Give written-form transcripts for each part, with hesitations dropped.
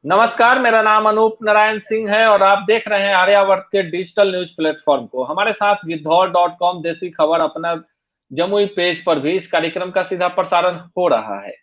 नमस्कार, मेरा नाम अनूप नारायण सिंह है और आप देख रहे हैं आर्यावर्त के डिजिटल न्यूज प्लेटफॉर्म को। हमारे साथ गिद्धौर.com देसी खबर अपना जमुई पेज पर भी इस कार्यक्रम का सीधा प्रसारण हो रहा है।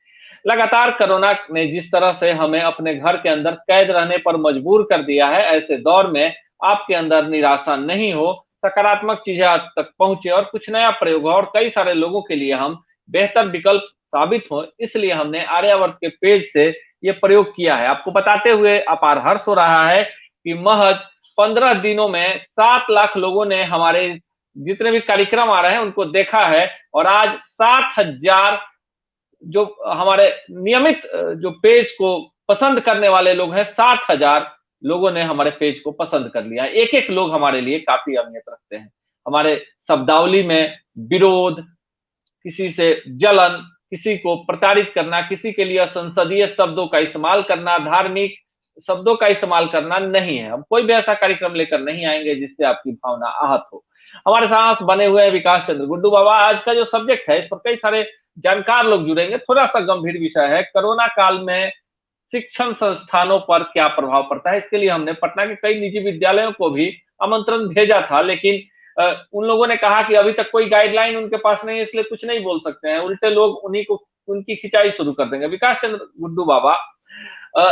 लगातार कोरोना ने जिस तरह से हमें अपने घर के अंदर कैद रहने पर मजबूर कर दिया है, ऐसे दौर में आपके अंदर निराशा नहीं हो, सकारात्मक चीजें आप तक पहुंचे और कुछ नया प्रयोग हो और कई सारे लोगों के लिए हम बेहतर विकल्प साबित हो, इसलिए हमने आर्यावर्त के पेज से ये प्रयोग किया है। आपको बताते हुए अपार हर्ष हो रहा है कि महज 15 दिनों में 7 लाख लोगों ने हमारे जितने भी कार्यक्रम आ रहे हैं उनको देखा है और आज 7,000 जो हमारे नियमित जो पेज को पसंद करने वाले लोग हैं, 7,000 लोगों ने हमारे पेज को पसंद कर लिया। एक एक लोग हमारे लिए काफी अहमियत रखते हैं। हमारे शब्दावली में विरोध, किसी से जलन, किसी को प्रताड़ित करना, किसी के लिए संसदीय शब्दों का इस्तेमाल करना, धार्मिक शब्दों का इस्तेमाल करना नहीं है। हम कोई भी ऐसा कार्यक्रम लेकर नहीं आएंगे जिससे आपकी भावना आहत हो। हमारे साथ बने हुए हैं विकास चंद्र गुड्डू बाबा। आज का जो सब्जेक्ट है इस पर कई सारे जानकार लोग जुड़ेंगे। थोड़ा सा गंभीर विषय है, कोरोना काल में शिक्षण संस्थानों पर क्या प्रभाव पड़ता है। इसके लिए हमने पटना के कई निजी विद्यालयों को भी आमंत्रण भेजा था, लेकिन उन लोगों ने कहा कि अभी तक कोई गाइडलाइन उनके पास नहीं है, इसलिए कुछ नहीं बोल सकते हैं। उल्टे लोग उन्हीं को उनकी खिंचाई शुरू कर देंगे। विकास चंद्र गुड्डू बाबा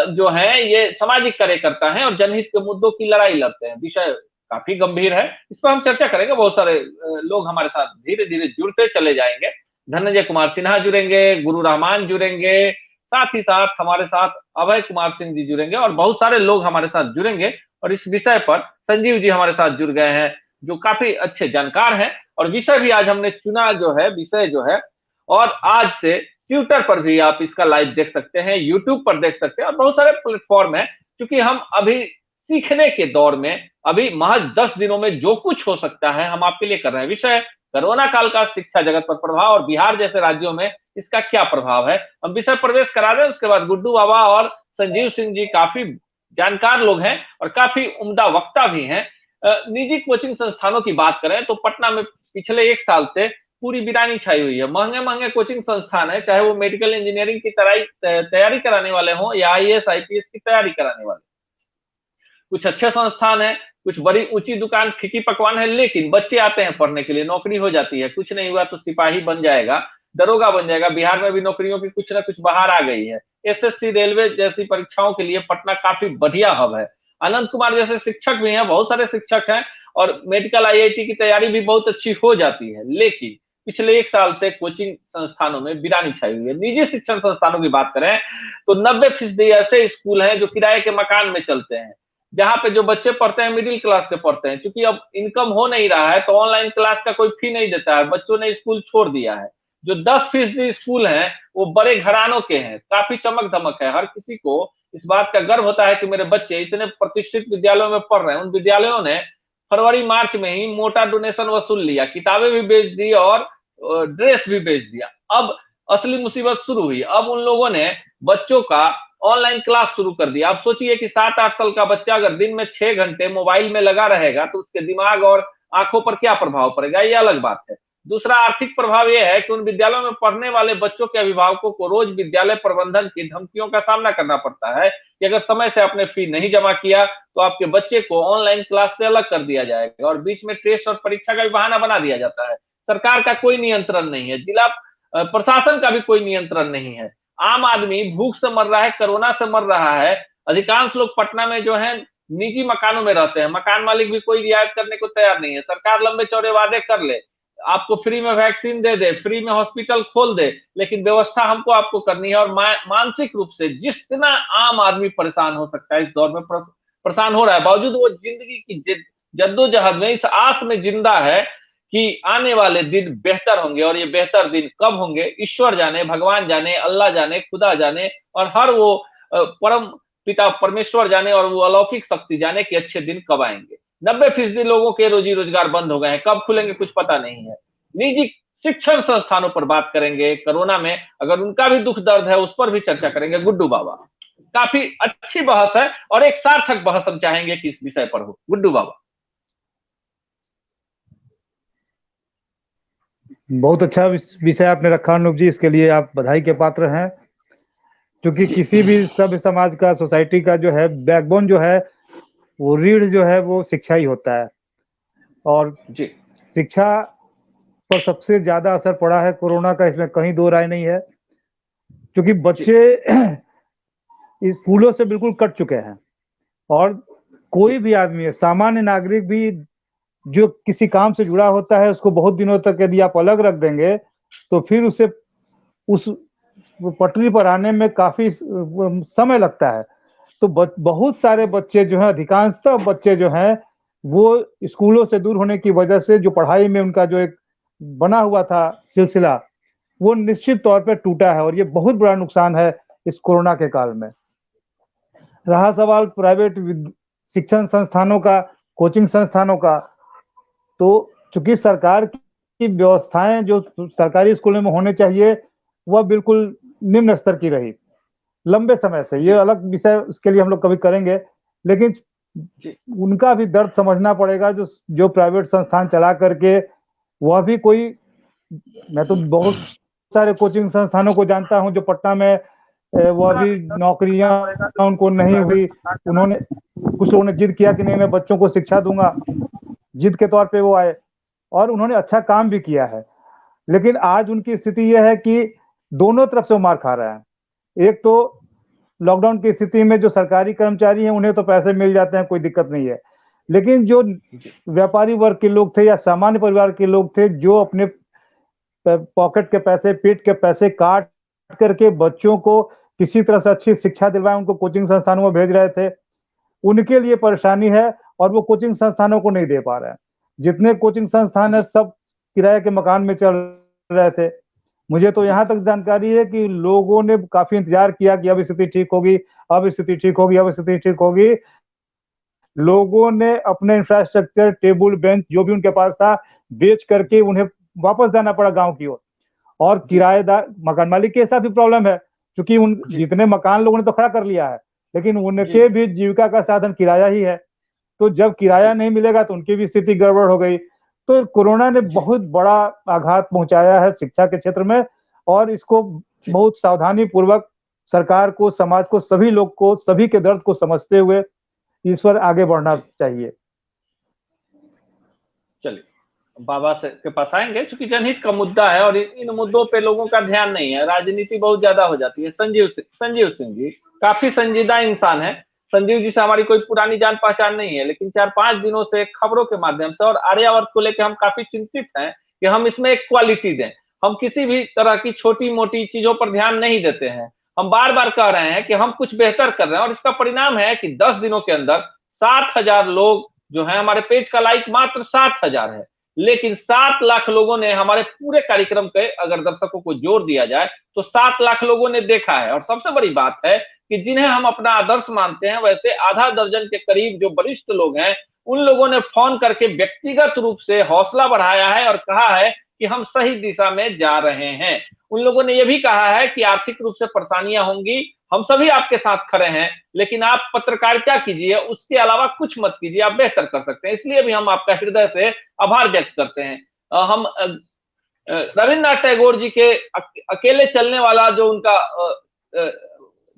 जो है ये सामाजिक कार्यकर्ता हैं और जनहित के मुद्दों की लड़ाई लड़ते हैं। विषय काफी गंभीर है, इस पर हम चर्चा करेंगे। बहुत सारे लोग हमारे साथ धीरे धीरे जुड़ते चले जाएंगे। धनंजय कुमार सिन्हा जुड़ेंगे, गुरु रहमान जुड़ेंगे, साथ ही साथ हमारे साथ अभय कुमार सिंह जी जुड़ेंगे और बहुत सारे लोग हमारे साथ जुड़ेंगे। और इस विषय पर संजीव जी हमारे साथ जुड़ गए हैं जो काफी अच्छे जानकार हैं। और विषय भी आज हमने चुना जो है, विषय जो है, और आज से ट्विटर पर भी आप इसका लाइव देख सकते हैं, यूट्यूब पर देख सकते हैं और बहुत सारे प्लेटफॉर्म है। क्योंकि हम अभी सीखने के दौर में, अभी महज 10 दिनों में जो कुछ हो सकता है हम आपके लिए कर रहे हैं। विषय कोरोना काल का शिक्षा जगत पर प्रभाव और बिहार जैसे राज्यों में इसका क्या प्रभाव है। हम विषय प्रवेश करा दें, उसके बाद गुड्डू बाबा और संजीव सिंह जी काफी जानकार लोग हैं और काफी उम्दा वक्ता भी हैं। निजी कोचिंग संस्थानों की बात करें तो पटना में पिछले 1 साल से पूरी वीरानी छाई हुई है। महंगे महंगे कोचिंग संस्थान है, चाहे वो मेडिकल इंजीनियरिंग की तैयारी कराने वाले हों या आईएएस आईपीएस की तैयारी कराने वाले। कुछ अच्छे संस्थान है, कुछ बड़ी ऊंची दुकान फीकी पकवान है, लेकिन बच्चे आते हैं पढ़ने के लिए, नौकरी हो जाती है। कुछ नहीं हुआ तो सिपाही बन जाएगा, दरोगा बन जाएगा। बिहार में भी नौकरियों की कुछ ना कुछ बाहर आ गई है। एसएससी, रेलवे जैसी परीक्षाओं के लिए पटना काफी बढ़िया हब है। अनंत कुमार जैसे शिक्षक भी हैं, बहुत सारे शिक्षक हैं और मेडिकल आईआईटी की तैयारी भी बहुत अच्छी हो जाती है। लेकिन पिछले 1 साल से कोचिंग संस्थानों में वीरानी छाई हुई है। निजी शिक्षण संस्थानों की बात करें तो 90% ऐसे स्कूल हैं जो किराए के मकान में चलते हैं, जहां पे जो बच्चे पढ़ते हैं मिडिल क्लास के पढ़ते हैं। क्योंकि अब इनकम हो नहीं रहा है तो ऑनलाइन क्लास का कोई फी नहीं देता है, बच्चों ने स्कूल छोड़ दिया है। जो 10% स्कूल हैं वो बड़े घरानों के हैं, काफी चमक धमक है। हर किसी को इस बात का गर्व होता है कि मेरे बच्चे इतने प्रतिष्ठित विद्यालयों में पढ़ रहे हैं। उन विद्यालयों ने फरवरी मार्च में ही मोटा डोनेशन वसूल लिया, किताबें भी बेच दी और ड्रेस भी बेच दिया। अब असली मुसीबत शुरू हुई। अब उन लोगों ने बच्चों का ऑनलाइन क्लास शुरू कर दिया। आप सोचिए कि 7-8 साल का बच्चा अगर दिन में 6 घंटे मोबाइल में लगा रहेगा तो उसके दिमाग और आंखों पर क्या प्रभाव पड़ेगा, ये अलग बात है। दूसरा आर्थिक प्रभाव यह है कि उन विद्यालयों में पढ़ने वाले बच्चों के अभिभावकों को रोज विद्यालय प्रबंधन की धमकियों का सामना करना पड़ता है कि अगर समय से आपने फी नहीं जमा किया तो आपके बच्चे को ऑनलाइन क्लास से अलग कर दिया जाएगा। और बीच में टेस्ट और परीक्षा का भी बहाना बना दिया जाता है। सरकार का कोई नियंत्रण नहीं है, जिला प्रशासन का भी कोई नियंत्रण नहीं है। आम आदमी भूख से मर रहा है, कोरोना से मर रहा है। अधिकांश लोग पटना में जो है निजी मकानों में रहते हैं, मकान मालिक भी कोई रियायत करने को तैयार नहीं है। सरकार लंबे चौड़े वादे कर ले, आपको फ्री में वैक्सीन दे दे, फ्री में हॉस्पिटल खोल दे, लेकिन व्यवस्था हमको आपको करनी है। और मानसिक रूप से जितना आम आदमी परेशान हो सकता है इस दौर में परेशान हो रहा है। बावजूद वो जिंदगी की जद्दोजहद में इस आस में जिंदा है कि आने वाले दिन बेहतर होंगे। और ये बेहतर दिन कब होंगे ईश्वर जाने, भगवान जाने, अल्लाह जाने, खुदा जाने और हर वो परम पिता परमेश्वर जाने और वो अलौकिक शक्ति जाने कि अच्छे दिन कब आएंगे। 90% लोगों के रोजी रोजगार बंद हो गए हैं, कब खुलेंगे कुछ पता नहीं है। निजी शिक्षण संस्थानों पर बात करेंगे, कोरोना में अगर उनका भी दुख दर्द है उस पर भी चर्चा करेंगे। गुड्डू बाबा, काफी अच्छी बहस है और एक सार्थक बहस हम चाहेंगे कि इस विषय पर हो। गुड्डू बाबा। बहुत अच्छा विषय आपने रखा अनूप जी, इसके लिए आप बधाई के पात्र हैं। क्योंकि किसी भी सभ्य समाज का, सोसाइटी का जो है बैकबोन जो है, वो रीढ़ जो है वो शिक्षा ही होता है। और जी शिक्षा पर सबसे ज्यादा असर पड़ा है कोरोना का, इसमें कहीं दो राय नहीं है। क्योंकि जी बच्चे स्कूलों से बिल्कुल कट चुके हैं, और जी कोई भी आदमी है, सामान्य नागरिक भी जो किसी काम से जुड़ा होता है, उसको बहुत दिनों तक यदि आप अलग रख देंगे तो फिर उसे उस पटरी पर आने में काफी समय लगता है। तो बहुत सारे बच्चे जो हैं, अधिकांशतः बच्चे जो हैं, वो स्कूलों से दूर होने की वजह से जो पढ़ाई में उनका जो एक बना हुआ था सिलसिला, वो निश्चित तौर पर टूटा है, और ये बहुत बड़ा नुकसान है इस कोरोना के काल में। रहा सवाल प्राइवेट शिक्षण संस्थानों का, कोचिंग संस्थानों का, तो चूंकि सरकार की व्यवस्थाएं जो सरकारी स्कूलों में होने चाहिए, वह बिल्कुल निम्न स्तर की रही लंबे समय से। ये जी अलग विषय, उसके लिए हम लोग कभी करेंगे। लेकिन जी उनका भी दर्द समझना पड़ेगा, जो जो प्राइवेट संस्थान चला करके, वह भी कोई, मैं तो बहुत सारे कोचिंग संस्थानों को जानता हूं जो पटना में वह भी नौकरियां उनको नहीं हुई। उन्होंने, कुछ लोगों ने जिद किया कि नहीं मैं बच्चों को शिक्षा दूंगा, जिद के तौर पे वो आए, और उन्होंने अच्छा काम भी किया है। लेकिन आज उनकी स्थिति यह है कि दोनों तरफ से वो मार खा रहे हैं। एक तो लॉकडाउन की स्थिति में जो सरकारी कर्मचारी हैं उन्हें तो पैसे मिल जाते हैं, कोई दिक्कत नहीं है। लेकिन जो व्यापारी वर्ग के लोग थे या सामान्य परिवार के लोग थे, जो अपने पॉकेट के पैसे, पेट के पैसे काट करके बच्चों को किसी तरह से अच्छी शिक्षा दिलवाए, उनको कोचिंग संस्थानों में भेज रहे थे, उनके लिए परेशानी है, और वो कोचिंग संस्थानों को नहीं दे पा रहे हैं। जितने कोचिंग संस्थान है सब किराए के मकान में चल रहे थे। मुझे तो यहाँ तक जानकारी है कि लोगों ने काफी इंतजार किया कि अब स्थिति ठीक होगी, अब स्थिति ठीक होगी, अब स्थिति ठीक होगी। लोगों ने अपने इंफ्रास्ट्रक्चर, टेबल, बेंच जो भी उनके पास था, बेच करके उन्हें वापस जाना पड़ा गांव की ओर। और किराएदार मकान मालिक के साथ भी प्रॉब्लम है, क्योंकि उन जितने मकान लोगों ने तो खड़ा कर लिया है, लेकिन उनके भी जीविका का साधन किराया ही है। तो जब किराया नहीं मिलेगा तो उनकी भी स्थिति गड़बड़ हो गई। तो कोरोना ने बहुत बड़ा आघात पहुंचाया है शिक्षा के क्षेत्र में, और इसको बहुत सावधानी पूर्वक सरकार को, समाज को, सभी लोग को, सभी के दर्द को समझते हुए इस पर आगे बढ़ना चाहिए। चलिए बाबा से के पास आएंगे, क्योंकि जनहित का मुद्दा है और इन मुद्दों पे लोगों का ध्यान नहीं है, राजनीति बहुत ज्यादा हो जाती है। संजीव सिंह जी काफी संजीदा इंसान है। संजीव जी से हमारी कोई पुरानी जान पहचान नहीं है, लेकिन 4-5 दिनों से खबरों के माध्यम से और आर्यावर्त को लेकर हम काफी चिंतित हैं कि हम इसमें एक क्वालिटी दें। हम किसी भी तरह की छोटी मोटी चीजों पर ध्यान नहीं देते हैं। हम बार बार कह रहे हैं कि हम कुछ बेहतर कर रहे हैं, और इसका परिणाम है कि 10 दिनों के अंदर 7,000 लोग जो है, हमारे पेज का लाइक मात्र 7,000 है, लेकिन 7 लाख लोगों ने हमारे पूरे कार्यक्रम के, अगर दर्शकों को जोर दिया जाए तो 7 लाख लोगों ने देखा है। और सबसे बड़ी बात है कि जिन्हें हम अपना आदर्श मानते हैं, वैसे आधा दर्जन के करीब जो वरिष्ठ लोग हैं, उन लोगों ने फोन करके व्यक्तिगत रूप से हौसला बढ़ाया है और कहा है कि हम सही दिशा में जा रहे हैं। उन लोगों ने यह भी कहा है कि आर्थिक रूप से परेशानियां होंगी, हम सभी आपके साथ खड़े हैं, लेकिन आप पत्रकारिता कीजिए, उसके अलावा कुछ मत कीजिए, आप बेहतर कर सकते हैं। इसलिए भी हम आपका हृदय से आभार व्यक्त करते हैं। हम रविन्द्रनाथ टैगोर जी के अकेले चलने वाला जो उनका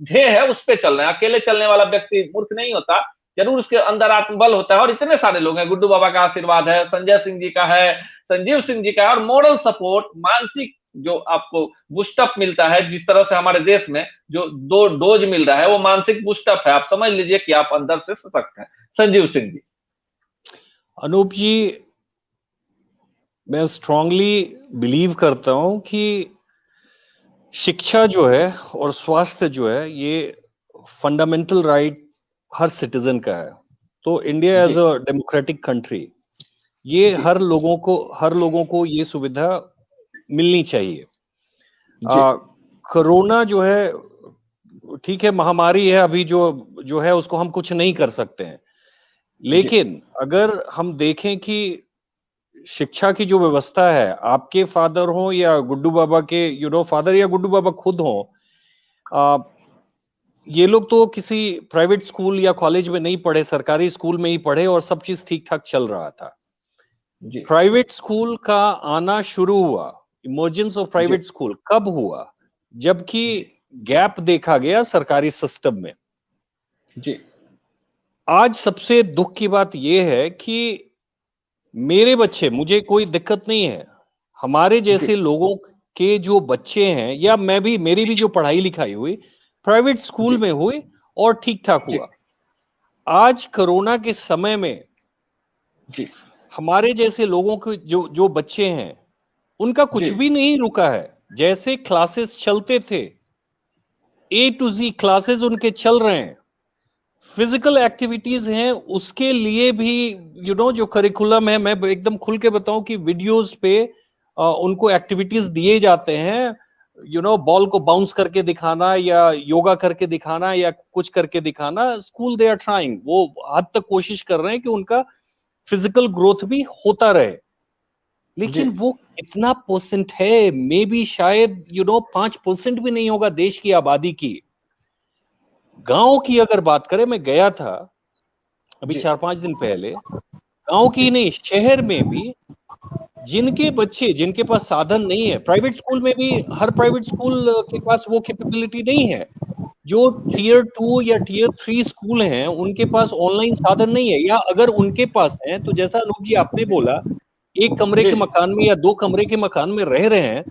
ध्येय है, उस पर चल रहे हैं। अकेले चलने वाला व्यक्ति मूर्ख नहीं होता, जरूर उसके अंदर आत्मबल होता है। और इतने सारे लोग हैं, गुड्डू बाबा का आशीर्वाद है, संजय सिंह जी का है, संजीव सिंह जी का है, और मोरल सपोर्ट, मानसिक जो आपको बूस्टअप मिलता है, जिस तरह से हमारे देश में जो 2 डोज मिल रहा है, वो मानसिक बूस्टअप है। आप समझ लीजिए कि आप अंदर से सशक्त हैं। संजीव सिंह जी। अनूप जी, मैं स्ट्रांगली बिलीव करता हूं कि शिक्षा जो है और स्वास्थ्य जो है, ये फंडामेंटल राइट हर सिटीजन का है। तो India as a democratic country, ये हर लोगों को ये सुविधा मिलनी चाहिए। कोरोना जो है, ठीक है, महामारी है, अभी जो है उसको हम कुछ नहीं कर सकते हैं। लेकिन अगर हम देखें कि शिक्षा की जो व्यवस्था है, आपके फादर हो या गुड्डू बाबा के फादर या गुड्डू बाबा खुद हो, ये लोग तो किसी प्राइवेट स्कूल या कॉलेज में नहीं पढ़े, सरकारी स्कूल में ही पढ़े और सब चीज ठीक ठाक चल रहा था। प्राइवेट स्कूल का आना शुरू हुआ, इमर्जेंस ऑफ प्राइवेट स्कूल कब हुआ? जबकि गैप देखा गया सरकारी सिस्टम में। जी आज सबसे दुख की बात यह है कि मेरे बच्चे, मुझे कोई दिक्कत नहीं है, हमारे जैसे लोगों के जो बच्चे हैं, या मैं भी, मेरी भी जो पढ़ाई लिखाई हुई प्राइवेट स्कूल में हुई और ठीक ठाक हुआ। आज कोरोना के समय में जी हमारे जैसे लोगों के जो जो बच्चे हैं, उनका कुछ भी नहीं रुका है। जैसे क्लासेस चलते थे, A to Z क्लासेस उनके चल रहे हैं। फिजिकल एक्टिविटीज हैं, उसके लिए भी जो करिकुलम है, मैं एकदम खुल के बताऊं कि वीडियोस पे उनको एक्टिविटीज दिए जाते हैं। बॉल को बाउंस करके दिखाना, या योगा करके दिखाना, या कुछ करके दिखाना। स्कूल दे आर ट्राइंग, वो हद तक कोशिश कर रहे हैं कि उनका फिजिकल ग्रोथ भी होता रहे। लेकिन वो कितना परसेंट है? मे बी शायद 5% भी नहीं होगा देश की आबादी की। गांव की अगर बात करें, मैं गया था अभी 4-5 दिन पहले, गांव की नहीं, शहर में भी जिनके बच्चे, जिनके पास साधन नहीं है, प्राइवेट स्कूल में भी हर प्राइवेट स्कूल के पास वो कैपेबिलिटी नहीं है। जो टियर 2 या टियर 3 स्कूल हैं, उनके पास ऑनलाइन साधन नहीं है, या अगर उनके पास है तो जैसा अनूप जी आपने बोला, एक कमरे के मकान में या 2 कमरे के मकान में रह रहे हैं।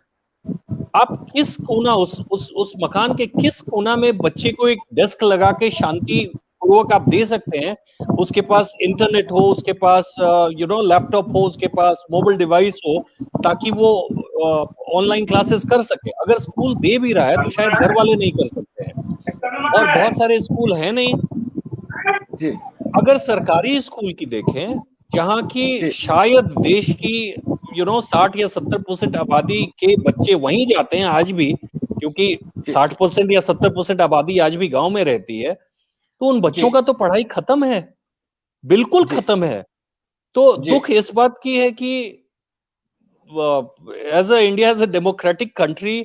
आप किस कोना, उस मकान के किस कोना में बच्चे को एक डेस्क लगा के शांति पूर्वक आप दे सकते हैं? उसके पास इंटरनेट हो, उसके पास लैपटॉप हो, उसके पास मोबाइल डिवाइस हो, ताकि वो ऑनलाइन क्लासेस कर सके। अगर स्कूल दे भी रहा है तो शायद घर वाले नहीं कर सकते हैं, और बहुत सारे स्कूल हैं नहीं। अगर सरकारी स्कूल की देखें, जहां की शायद देश की 60 या 70% आबादी के बच्चे वहीं जाते हैं आज भी, क्योंकि 60% या 70% आबादी आज भी गांव में रहती है, तो उन बच्चों का तो पढ़ाई खत्म है, बिल्कुल खत्म है। तो दुख इस बात की है कि as a India, as a democratic country,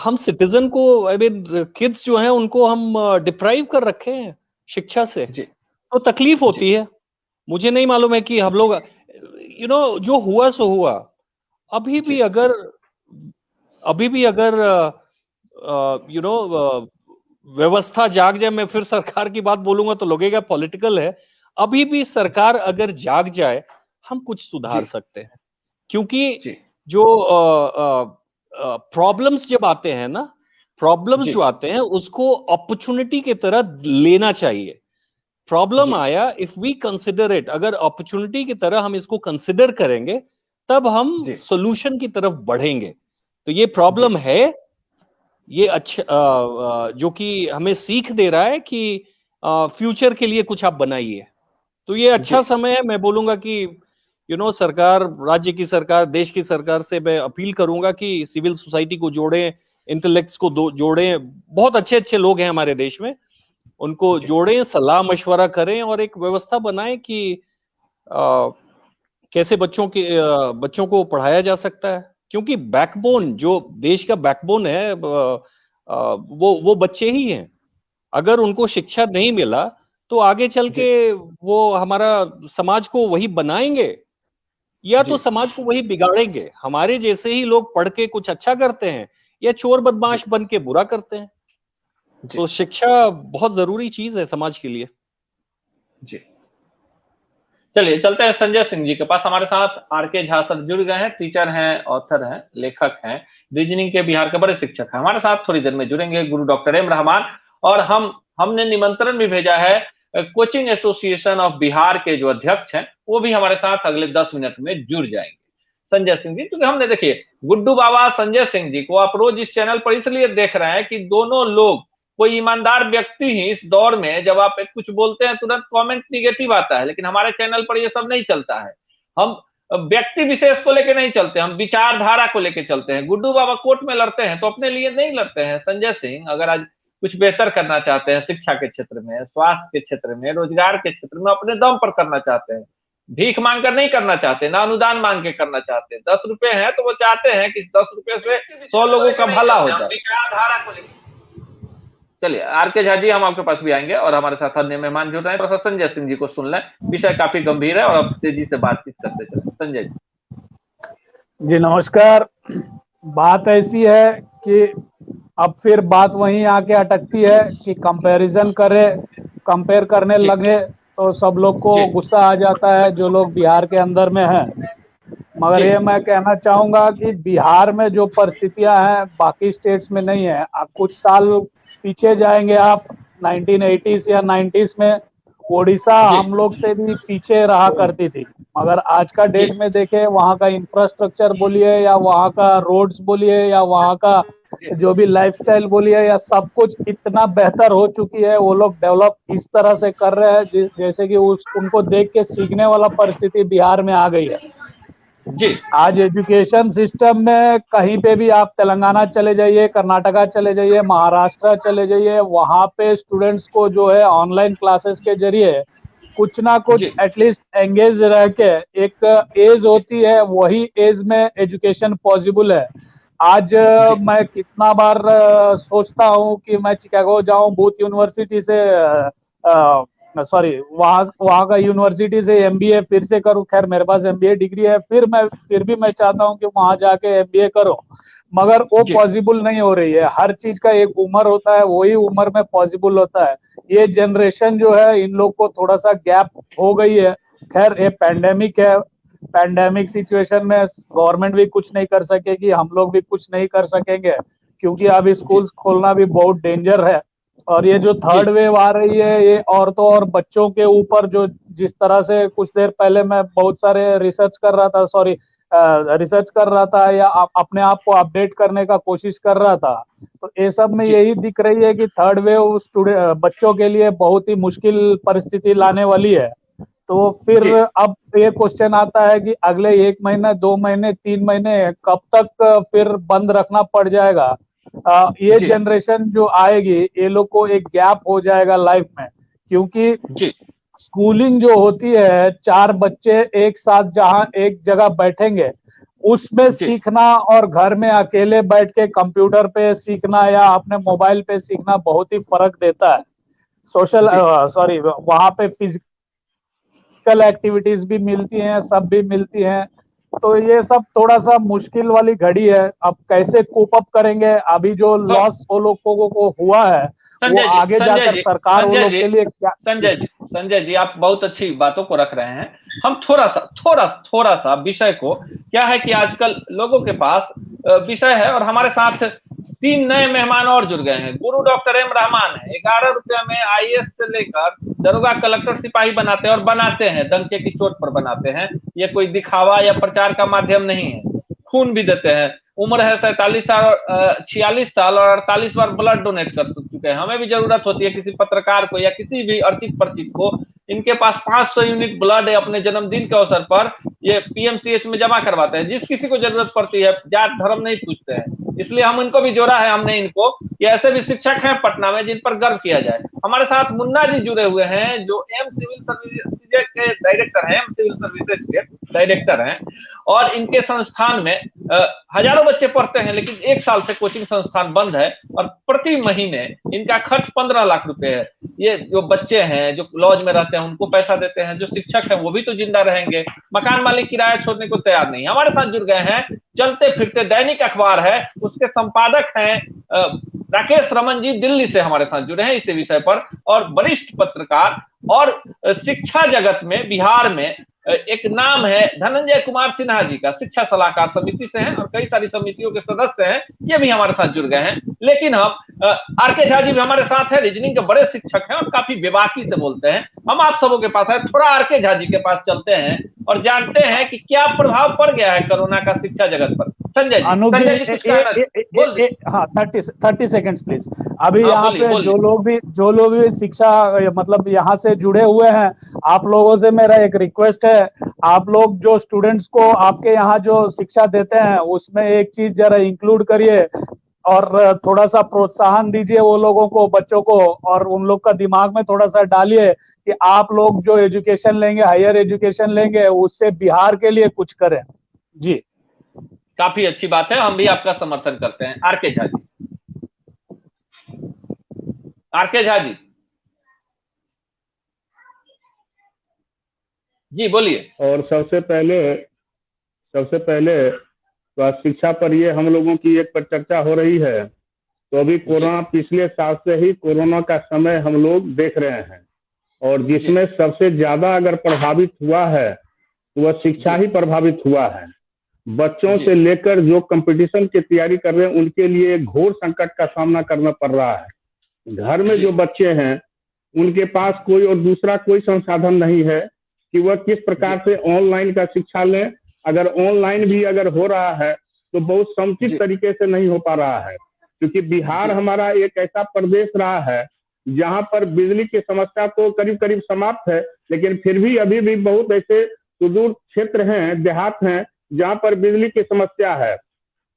हम सिटीजन को, आई मीन किड्स जो हैं, उनको हम डिप्राइव कर रखे हैं शिक्षा से। तो तकलीफ होती है। मुझे नहीं मालूम है कि हम लोग, जो हुआ सो हुआ। अभी भी अगर व्यवस्था जाग जाए, मैं फिर सरकार की बात बोलूंगा तो लगेगा पॉलिटिकल है। अभी भी सरकार अगर जाग जाए, हम कुछ सुधार सकते हैं। क्योंकि जो प्रॉब्लम्स जब आते हैं ना, प्रॉब्लम्स जो आते हैं, उसको अपॉर्चुनिटी की तरह लेना चाहिए। प्रॉब्लम आया, इफ वी कंसिडर इट, अगर अपॉर्चुनिटी की तरह हम इसको कंसिडर करेंगे, तब हम सॉल्यूशन की तरफ बढ़ेंगे। तो ये प्रॉब्लम है, ये अच्छा जो कि हमें सीख दे रहा है कि फ्यूचर के लिए कुछ आप बनाइए। तो ये अच्छा समय है। मैं बोलूंगा कि सरकार, राज्य की सरकार, देश की सरकार से मैं अपील करूंगा कि सिविल सोसाइटी को जोड़ें, इंटेलेक्ट्स को जोड़ें। बहुत अच्छे अच्छे लोग हैं हमारे देश में, उनको जोड़ें, सलाह मशवरा करें, और एक व्यवस्था बनाएं कि कैसे बच्चों को पढ़ाया जा सकता है। क्योंकि बैकबोन, जो देश का बैकबोन है, वो बच्चे ही हैं। अगर उनको शिक्षा नहीं मिला तो आगे चल के वो हमारा समाज को वही बनाएंगे, या तो समाज को वही बिगाड़ेंगे। हमारे जैसे ही लोग पढ़ के कुछ अच्छा करते हैं, या चोर बदमाश बन के बुरा करते हैं। तो शिक्षा बहुत जरूरी चीज है समाज के लिए। जी, चलिए चलते हैं संजय सिंह जी के पास। हमारे साथ आरके झा सर जुड़ गए हैं, टीचर हैं, ऑथर हैं, लेखक हैं, रीजनिंग के बिहार के बड़े शिक्षक हैं। हमारे साथ थोड़ी देर में जुड़ेंगे गुरु डॉक्टर एम रहमान। और हमने निमंत्रण भी भेजा है कोचिंग एसोसिएशन ऑफ बिहार के जो अध्यक्ष हैं, वो भी हमारे साथ अगले 10 मिनट में जुड़ जाएंगे। संजय सिंह जी, क्योंकि हमने देखिए गुड्डू बाबा संजय सिंह जी को आप रोज इस चैनल पर इसलिए देख रहे हैं कि दोनों लोग, कोई ईमानदार व्यक्ति ही इस दौर में, जब आप कुछ बोलते हैं तुरंत कमेंट निगेटिव आता है, लेकिन हमारे चैनल पर ये सब नहीं चलता है। हम व्यक्ति विशेष को लेकर नहीं चलते, हम विचारधारा को लेकर चलते हैं। गुड्डू बाबा कोर्ट में लड़ते हैं तो अपने लिए नहीं लड़ते हैं। संजय सिंह अगर आज कुछ बेहतर करना चाहते हैं, शिक्षा के क्षेत्र में, स्वास्थ्य के क्षेत्र में, रोजगार के क्षेत्र में, अपने दम पर करना चाहते हैं, भीख मांग कर नहीं करना चाहते, ना अनुदान मांग के करना चाहते हैं। 10 रुपए है तो वो चाहते हैं कि 10 रुपए से 100 लोगों का भला हो जाए। चलिए आरके झा जी, हम आपके पास भी आएंगे, और हमारे साथ अन्य मेहमान जुड़ रहे हैं। प्रोफेसर संजय सिंह जी को सुन लें, विषय काफी गंभीर है और अब तेजी से बातचीत करते चले। संजय जी। जी नमस्कार। बात ऐसी है कि अब फिर बात वहीं आके अटकती है कि कंपेयर करने लगे तो सब लोग को गुस्सा आ जाता है जो लोग बिहार के अंदर में हैं। मगर ये मैं कहना चाहूंगा कि बिहार में जो परिस्थितियां हैं बाकी स्टेट्स में नहीं है। आप कुछ साल पीछे जाएंगे आप 1980s या 90s में ओडिशा हम लोग से भी पीछे रहा करती थी। मगर आज का डेट में देखें वहाँ का इंफ्रास्ट्रक्चर बोलिए या वहाँ का रोड्स बोलिए या वहाँ का जो भी लाइफस्टाइल बोलिए या सब कुछ इतना बेहतर हो चुकी है। वो लोग डेवलप इस तरह से कर रहे हैं जैसे कि उनको देख के सीखने वाला परिस्थिति बिहार में आ गई है। जी आज एजुकेशन सिस्टम में कहीं पे भी आप तेलंगाना चले जाइए, कर्नाटका चले जाइए, महाराष्ट्र चले जाइए, वहां पे स्टूडेंट्स को जो है ऑनलाइन क्लासेस के जरिए कुछ ना कुछ एटलीस्ट एंगेज रह के एक एज होती है, वही एज में एजुकेशन पॉसिबल है। आज मैं कितना बार सोचता हूँ कि मैं चिकागो जाऊं, बूथ यूनिवर्सिटी से सॉरी वहाँ का यूनिवर्सिटी से एमबीए फिर से करूं। खैर मेरे पास एमबीए डिग्री है, फिर भी मैं चाहता हूं कि वहां जाके एमबीए करूं, मगर वो पॉसिबल नहीं हो रही है। हर चीज का एक उम्र होता है, वही उम्र में पॉसिबल होता है। ये जनरेशन जो है इन लोग को थोड़ा सा गैप हो गई है। खैर ये पैंडेमिक है, पैंडेमिक सिचुएशन में गवर्नमेंट भी कुछ नहीं कर सकेगी, हम लोग भी कुछ नहीं कर सकेंगे, क्योंकि अभी स्कूल्स खोलना भी बहुत डेंजर है। और ये जो थर्ड वेव आ रही है ये औरतों और बच्चों के ऊपर जो जिस तरह से कुछ देर पहले मैं बहुत सारे रिसर्च कर रहा था या अपने आप को अपडेट करने का कोशिश कर रहा था, तो ये सब में यही दिख रही है कि थर्ड वेव बच्चों के लिए बहुत ही मुश्किल परिस्थिति लाने वाली है। तो फिर अब ये क्वेश्चन आता है कि अगले 1 महीना 2 महीने 3 महीने कब तक फिर बंद रखना पड़ जाएगा। ये जनरेशन जो आएगी ये लोग को एक गैप हो जाएगा लाइफ में, क्योंकि स्कूलिंग जो होती है 4 बच्चे एक साथ जहां एक जगह बैठेंगे उसमें सीखना और घर में अकेले बैठ के कंप्यूटर पे सीखना या अपने मोबाइल पे सीखना बहुत ही फर्क देता है। वहां पे फिजिकल एक्टिविटीज भी मिलती हैं, सब भी मिलती हैं। तो ये सब थोड़ा सा मुश्किल वाली घड़ी है। अब कैसे कोप अप करेंगे, अभी जो लॉस वो लोगों को हुआ है वो आगे जाकर सरकार वो लोग के लिए क्या। संजय जी आप बहुत अच्छी बातों को रख रहे हैं। हम थोड़ा सा विषय को, क्या है कि आजकल लोगों के पास विषय है और हमारे साथ 3 नए मेहमान और जुड़ गए हैं। गुरु डॉक्टर एम रहमान है, 11 रुपया में आईएएस से लेकर दरोगा, कलेक्टर, सिपाही बनाते हैं और बनाते हैं, डंके की चोट पर बनाते हैं। ये कोई दिखावा या प्रचार का माध्यम नहीं है, खून भी देते हैं। उम्र है 47 साल, 46 साल और 48 बार ब्लड डोनेट कर चुके हैं। हमें भी जरूरत होती है किसी पत्रकार को या किसी भी अर्चित परिचित को, इनके पास 500 यूनिट ब्लड अपने जन्मदिन के अवसर पर ये पीएमसीएच में जमा करवाते हैं। जिस किसी को जरूरत पड़ती है, जात धर्म नहीं पूछते हैं, इसलिए हम इनको भी जोड़ा है हमने इनको। ये ऐसे भी शिक्षक हैं पटना में जिन पर गर्व किया जाए। हमारे साथ मुन्ना जी जुड़े हुए हैं जो एम सिविल सर्विसेज के डायरेक्टर हैं, एम सिविल सर्विसेज के डायरेक्टर हैं और इनके संस्थान में हजारों बच्चे पढ़ते हैं, लेकिन 1 साल से कोचिंग संस्थान बंद है और प्रति महीने इनका खर्च 15 लाख रुपए है। ये जो बच्चे हैं जो लॉज में रहते हैं उनको पैसा देते हैं, जो शिक्षक हैं वो भी तो जिंदा रहेंगे, मकान मालिक किराया छोड़ने को तैयार नहीं। हमारे साथ जुड़ गए हैं चलते फिरते दैनिक अखबार है, उसके संपादक हैं राकेश रमन जी, दिल्ली से हमारे साथ जुड़े हैं इस विषय पर, और वरिष्ठ पत्रकार और शिक्षा जगत में बिहार में एक नाम है धनंजय कुमार सिन्हा जी का, शिक्षा सलाहकार समिति से हैं और कई सारी समितियों के सदस्य हैं, ये भी हमारे साथ जुड़ गए हैं। लेकिन हम आरके झा जी भी हमारे साथ हैं, रीजनिंग के बड़े शिक्षक हैं और काफी बेबाकी से बोलते हैं। हम आप सबों के पास है, थोड़ा आरके झा जी के पास चलते हैं और जानते हैं कि क्या प्रभाव पड़ गया है कोरोना का शिक्षा जगत पर। संजय जी कुछ कहना। हाँ 30 सेकेंड्स प्लीज। अभी यहाँ पे जो लोग भी शिक्षा मतलब यहाँ से जुड़े हुए हैं, आप लोगों से मेरा एक रिक्वेस्ट है, आप लोग जो स्टूडेंट्स को आपके यहाँ जो शिक्षा देते हैं उसमें एक चीज जरा इंक्लूड करिए और थोड़ा सा प्रोत्साहन दीजिए वो लोगों को, बच्चों को, और उन लोग का दिमाग में थोड़ा सा डालिए कि आप लोग जो एजुकेशन लेंगे, हायर एजुकेशन लेंगे, उससे बिहार के लिए कुछ करें। जी काफी अच्छी बात है, हम भी आपका समर्थन करते हैं। आरके झा जी, आरके झा जी जी बोलिए। और सबसे पहले तो शिक्षा पर ये हम लोगों की एक पर चर्चा हो रही है, तो अभी कोरोना पिछले साल से ही कोरोना का समय हम लोग देख रहे हैं, और जिसमें सबसे ज्यादा अगर प्रभावित हुआ है तो वह शिक्षा ही प्रभावित हुआ है। बच्चों से लेकर जो कंपटीशन की तैयारी कर रहे हैं उनके लिए एक घोर संकट का सामना करना पड़ रहा है। घर में जो बच्चे हैं उनके पास कोई और दूसरा कोई संसाधन नहीं है कि वह किस प्रकार से ऑनलाइन का शिक्षा लें। अगर ऑनलाइन भी अगर हो रहा है तो बहुत समुचित तरीके से नहीं हो पा रहा है, क्योंकि बिहार हमारा एक ऐसा प्रदेश रहा है जहां पर बिजली की समस्या तो करीब करीब समाप्त है, लेकिन फिर भी अभी भी बहुत ऐसे सुदूर क्षेत्र हैं, देहात हैं, जहां पर बिजली की समस्या है,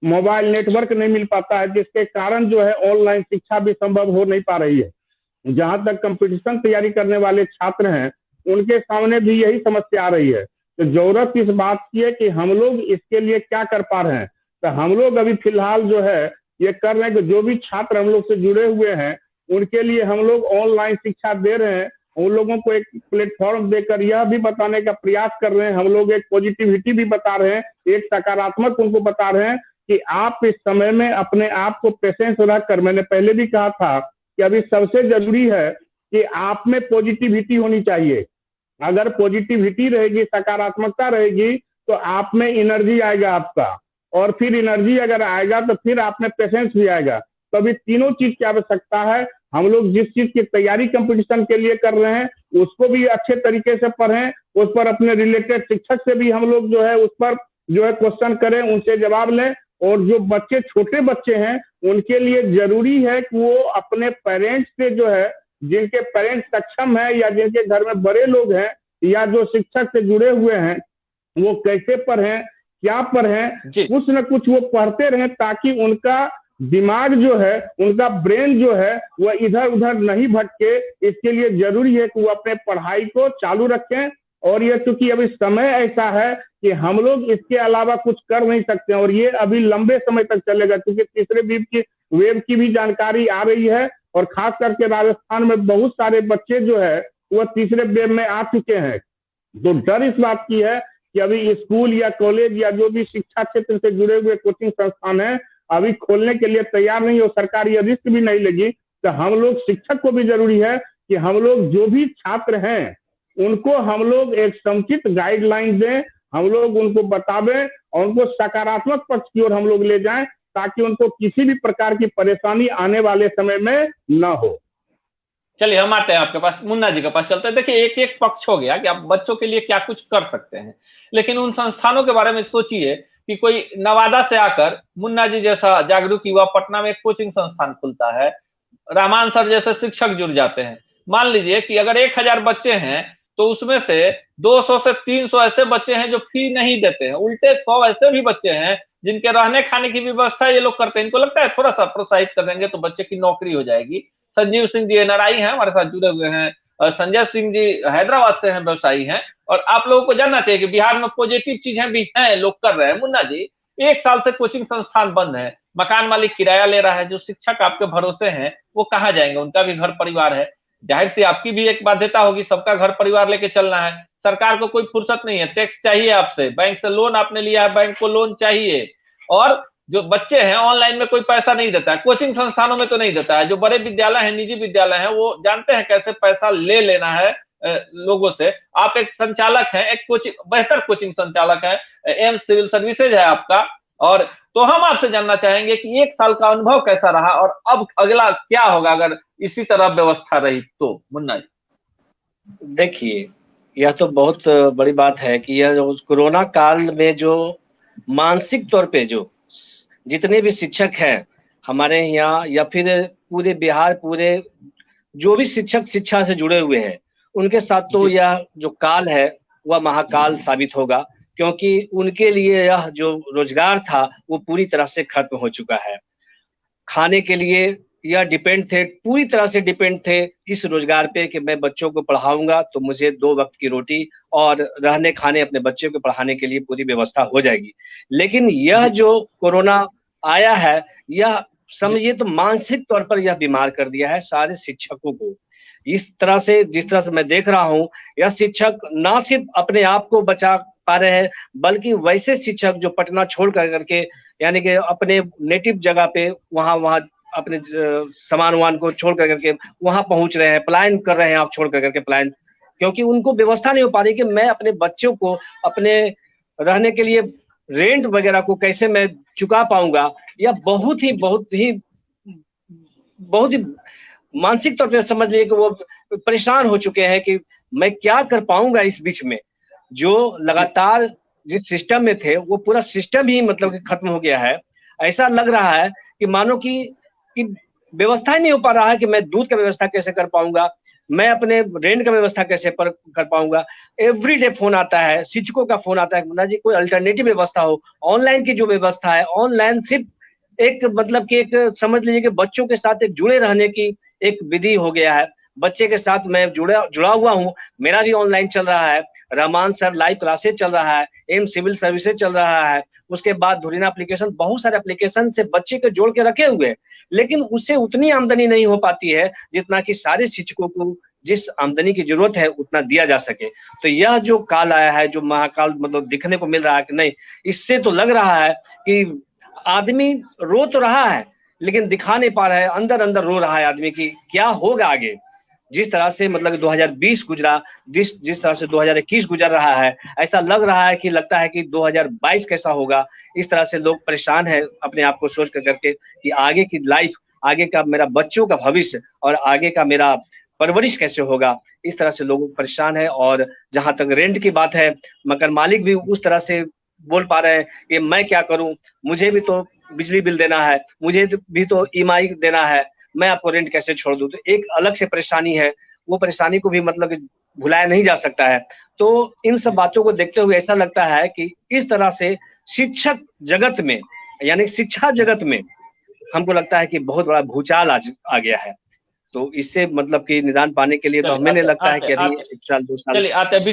मोबाइल नेटवर्क नहीं मिल पाता है, जिसके कारण जो है ऑनलाइन शिक्षा भी संभव हो नहीं पा रही है। जहां तक कंपटीशन तैयारी करने वाले छात्र हैं उनके सामने भी यही समस्या आ रही है। तो जरूरत इस बात की है कि हम लोग इसके लिए क्या कर पा रहे हैं। तो हम लोग अभी फिलहाल जो है ये कर रहे हैं कि जो भी छात्र हम लोग से जुड़े हुए हैं उनके लिए हम लोग ऑनलाइन शिक्षा दे रहे हैं। उन लोगों को एक प्लेटफॉर्म देकर यह भी बताने का प्रयास कर रहे हैं, हम लोग एक पॉजिटिविटी भी बता रहे हैं, एक सकारात्मक उनको बता रहे हैं कि आप इस समय में अपने आप को पेशेंस रखकर, मैंने पहले भी कहा था कि अभी सबसे जरूरी है कि आप में पॉजिटिविटी होनी चाहिए। अगर पॉजिटिविटी रहेगी, सकारात्मकता रहेगी तो आप में एनर्जी आएगा आपका, और फिर एनर्जी अगर आएगा तो फिर आप में पेशेंस भी आएगा। तो अभी तीनों चीज की आवश्यकता है। हम लोग जिस चीज की तैयारी कंपटीशन के लिए कर रहे हैं उसको भी अच्छे तरीके से पढ़ें, उस पर अपने रिलेटेड शिक्षक से भी हम लोग जो है उस पर जो है क्वेश्चन करें, उनसे जवाब लें। और जो बच्चे छोटे बच्चे हैं उनके लिए जरूरी है कि वो अपने पेरेंट्स से जो है, जिनके पेरेंट्स सक्षम है या जिनके घर में बड़े लोग हैं या जो शिक्षक से जुड़े हुए हैं, वो कैसे पढ़ें, क्या पढ़ें, कुछ न कुछ वो पढ़ते रहें, ताकि उनका दिमाग जो है, उनका ब्रेन जो है वह इधर उधर नहीं भटके। इसके लिए जरूरी है कि वो अपने पढ़ाई को चालू रखें। और ये चूंकि अभी समय ऐसा है कि हम लोग इसके अलावा कुछ कर नहीं सकते, और ये अभी लंबे समय तक चलेगा, क्योंकि तीसरे वेव की भी जानकारी आ रही है, और खास करके राजस्थान में बहुत सारे बच्चे जो है वह तीसरे वेव में आ चुके हैं। तो डर इस बात की है कि अभी स्कूल या कॉलेज या जो भी शिक्षा क्षेत्र से जुड़े हुए कोचिंग संस्थान है अभी खोलने के लिए तैयार नहीं, और सरकार ये रिस्क भी नहीं लेगी। तो हम लोग शिक्षक को भी जरूरी है कि हम लोग जो भी छात्र हैं उनको हम लोग एक समुचित गाइडलाइन दें, हम लोग उनको बतावें और उनको सकारात्मक पक्ष की ओर हम लोग ले जाएं, ताकि उनको किसी भी प्रकार की परेशानी आने वाले समय में न हो। चलिए हम आते हैं आपके पास, मुन्ना जी के पास चलते हैं। देखिए एक एक पक्ष हो गया कि आप बच्चों के लिए क्या कुछ कर सकते हैं, लेकिन उन संस्थानों के बारे में सोचिए कि कोई नवादा से आकर मुन्ना जी जैसा जागरूक युवा पटना में एक कोचिंग संस्थान खुलता है, रहमान सर जैसे शिक्षक जुड़ जाते हैं। मान लीजिए कि अगर 1000 बच्चे हैं तो उसमें से 200 से 300 ऐसे बच्चे हैं जो फी नहीं देते हैं, उल्टे 100 ऐसे भी बच्चे हैं जिनके रहने खाने की व्यवस्था ये लोग करते हैं। इनको लगता है थोड़ा सा प्रोत्साहित कर देंगे तो बच्चे की नौकरी हो जाएगी। संजीव सिंह जी एनआरआई हैं, हमारे साथ जुड़े हुए हैं, और संजय सिंह जी हैदराबाद से हैं, व्यवसायी हैं। और आप लोगों को जानना चाहिए कि बिहार में पॉजिटिव चीजें भी हैं, लोग कर रहे हैं। मुन्ना जी, 1 साल से कोचिंग संस्थान बंद है, मकान मालिक किराया ले रहा है, जो शिक्षक आपके भरोसे हैं वो कहाँ जाएंगे? उनका भी घर परिवार है, जाहिर सी आपकी भी एक बाध्यता होगी, सबका घर परिवार लेके चलना है। सरकार को कोई फुर्सत नहीं है, टैक्स चाहिए आपसे, बैंक से लोन आपने लिया है, बैंक को लोन चाहिए। और जो बच्चे हैं ऑनलाइन में कोई पैसा नहीं देता है, कोचिंग संस्थानों में तो नहीं देता है। जो बड़े विद्यालय हैं, निजी विद्यालय हैं, वो जानते हैं कैसे पैसा ले लेना है लोगों से। आप एक संचालक हैं, एक कोचिंग, बेहतर कोचिंग संचालक है, एम्स सिविल सर्विसेज है आपका। और तो हम आपसे जानना चाहेंगे कि 1 साल का अनुभव कैसा रहा और अब अगला क्या होगा अगर इसी तरह व्यवस्था रही तो? मुन्ना जी। देखिए, यह तो बहुत बड़ी बात है कि यह जो कोरोना काल में जो मानसिक तौर पे जो जितने भी शिक्षक हैं हमारे यहाँ या फिर पूरे बिहार, पूरे जो भी शिक्षक शिक्षा से जुड़े हुए हैं, उनके साथ तो यह जो काल है वह महाकाल साबित होगा, क्योंकि उनके लिए यह जो रोजगार था वो पूरी तरह से खत्म हो चुका है। खाने के लिए यह डिपेंड थे, पूरी तरह से डिपेंड थे इस रोजगार पे कि मैं बच्चों को पढ़ाऊंगा तो मुझे 2 वक्त की रोटी और रहने खाने अपने बच्चों को पढ़ाने के लिए पूरी व्यवस्था हो जाएगी। लेकिन यह जो कोरोना आया है, यह समझिए तो मानसिक तौर पर यह बीमार कर दिया है सारे शिक्षकों को। इस तरह से, जिस तरह से मैं देख रहा हूँ, यह शिक्षक ना सिर्फ अपने आप को बचा पा रहे हैं, बल्कि वैसे शिक्षक जो पटना छोड़ करके यानी कि अपने नेटिव जगह पे वहाँ अपने सामान वामान को छोड़ करके वहां पहुंच रहे हैं, पलायन कर रहे हैं, आप छोड़ करके पलायन, क्योंकि उनको व्यवस्था नहीं हो पा रही कि मैं अपने बच्चों को अपने रहने के लिए रेंट वगैरह को कैसे मैं चुका पाऊंगा, या बहुत ही मानसिक तौर पे समझ लिए कि वो परेशान हो चुके हैं कि मैं क्या कर पाऊंगा इस बीच में। जो लगातार जिस सिस्टम में थे वो पूरा सिस्टम ही मतलब कि खत्म हो गया है। ऐसा लग रहा है कि मानो कि व्यवस्था ही नहीं हो पा रहा है कि मैं दूध का व्यवस्था कैसे कर पाऊंगा, मैं अपने रेंट का व्यवस्था कैसे कर पाऊंगा। एवरीडे फोन आता है, शिक्षकों का फोन आता है, मुन्ना जी कोई अल्टरनेटिव व्यवस्था हो। ऑनलाइन की जो व्यवस्था है, ऑनलाइन सिर्फ एक मतलब कि एक समझ लीजिए कि बच्चों के साथ एक जुड़े रहने की एक विधि हो गया है। बच्चे के साथ मैं जुड़ा हुआ हूँ, मेरा भी ऑनलाइन चल रहा है, रहमान सर लाइव क्लासेस चल रहा है, एम सिविल सर्विसेज चल रहा है, उसके बाद धुरीना एप्लीकेशन, बहुत सारे एप्लीकेशन से बच्चे को जोड़ के रखे हुए हैं, लेकिन उससे उतनी आमदनी नहीं हो पाती है जितना कि सारे शिक्षकों को जिस आमदनी की जरूरत है उतना दिया जा सके। तो यह जो काल आया है, जो महाकाल मतलब दिखने को मिल रहा है कि नहीं, इससे तो लग रहा है कि आदमी रो तो रहा है लेकिन दिखा नहीं पा रहा है, अंदर अंदर रो रहा है आदमी की क्या होगा आगे। जिस तरह से मतलब 2020 गुजरा, जिस तरह से 2021 गुजर रहा है, ऐसा लग रहा है कि लगता है कि 2022 कैसा होगा। इस तरह से लोग परेशान है अपने आप को सोच कर करके कि आगे की लाइफ, आगे का मेरा बच्चों का भविष्य और आगे का मेरा परवरिश कैसे होगा, इस तरह से लोग परेशान है। और जहां तक रेंट की बात है, मकान मालिक भी उस तरह से बोल पा रहे हैं कि मैं क्या करूं, मुझे भी तो बिजली बिल देना है, मुझे भी तो ईएमआई देना है, मैं आपको रेंट कैसे छोड़ दूं। तो एक अलग से परेशानी है, वो परेशानी को भी मतलब भुलाया नहीं जा सकता है। तो इन सब बातों को देखते हुए ऐसा लगता है कि इस तरह से शिक्षक जगत में, यानी शिक्षा जगत में हमको लगता है कि बहुत बड़ा भूचाल आ गया है। तो इससे मतलब कि निदान पाने के लिए तो हमें नहीं लगता है कि अभी 1 साल 2 साल। चलिए आते हैं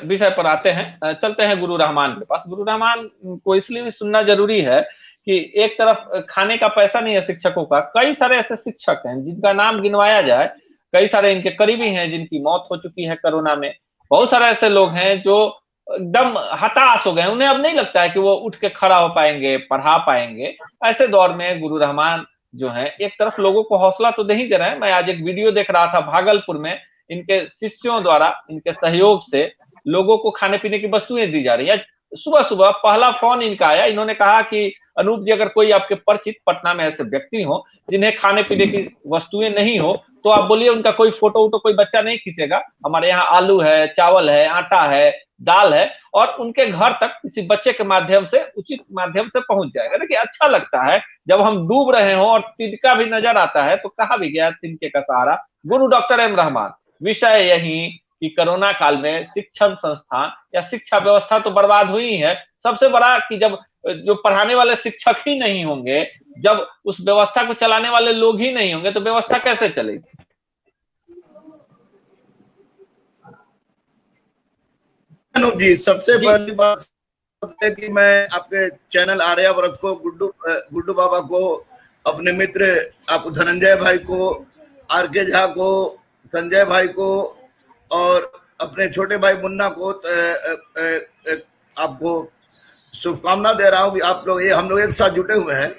विषय पर आते हैं, चलते हैं गुरु रहमान के पास। गुरु रहमान को इसलिए भी सुनना जरूरी है कि एक तरफ खाने का पैसा नहीं है शिक्षकों का, कई सारे ऐसे शिक्षक हैं जिनका नाम गिनवाया जाए, कई सारे इनके करीबी हैं जिनकी मौत हो चुकी है कोरोना में। बहुत सारे ऐसे लोग हैं जो एकदम हताश हो गए, उन्हें अब नहीं लगता है कि वो उठ के खड़ा हो पाएंगे, पढ़ा पाएंगे। ऐसे दौर में गुरु रहमान जो है एक तरफ लोगों को हौसला तो दे ही दे रहे हैं। मैं आज एक वीडियो देख रहा था भागलपुर में, इनके शिष्यों द्वारा इनके सहयोग से लोगों को खाने पीने की वस्तुएं दी जा रही है। सुबह सुबह पहला फोन इनका आया, इन्होंने कहा कि अनूप जी अगर कोई आपके परिचित पटना में ऐसे व्यक्ति हो जिन्हें खाने पीने की वस्तुएं नहीं हो तो आप बोलिए, उनका कोई फोटो वोटो कोई बच्चा नहीं खींचेगा, हमारे यहाँ आलू है, चावल है, आटा है, दाल है, और उनके घर तक किसी बच्चे के माध्यम से, उचित माध्यम से पहुंच जाएगा। देखिए अच्छा लगता है जब हम डूब रहे हो और तिनका भी नजर आता है तो कहा भी गया तिनके का सहारा। गुरु डॉक्टर एम रहमान, विषय यही कि कोरोना काल में शिक्षण संस्थान या शिक्षा व्यवस्था तो बर्बाद हुई है। सबसे बड़ा कि जब जो पढ़ाने वाले शिक्षक ही नहीं होंगे, जब उस व्यवस्था को चलाने वाले लोग ही नहीं होंगे तो व्यवस्था कैसे चलेगी। जी सबसे पहली बात है कि मैं आपके चैनल आर्यावर्त को, गुड्डू बाबा को, अपने मित्र आपको धनंजय भाई को, आर.के. झा को, संजय भाई को और अपने छोटे भाई मुन्ना को आपको शुभकामना दे रहा हूं कि आप लोग हम लोग एक साथ जुटे हुए हैं।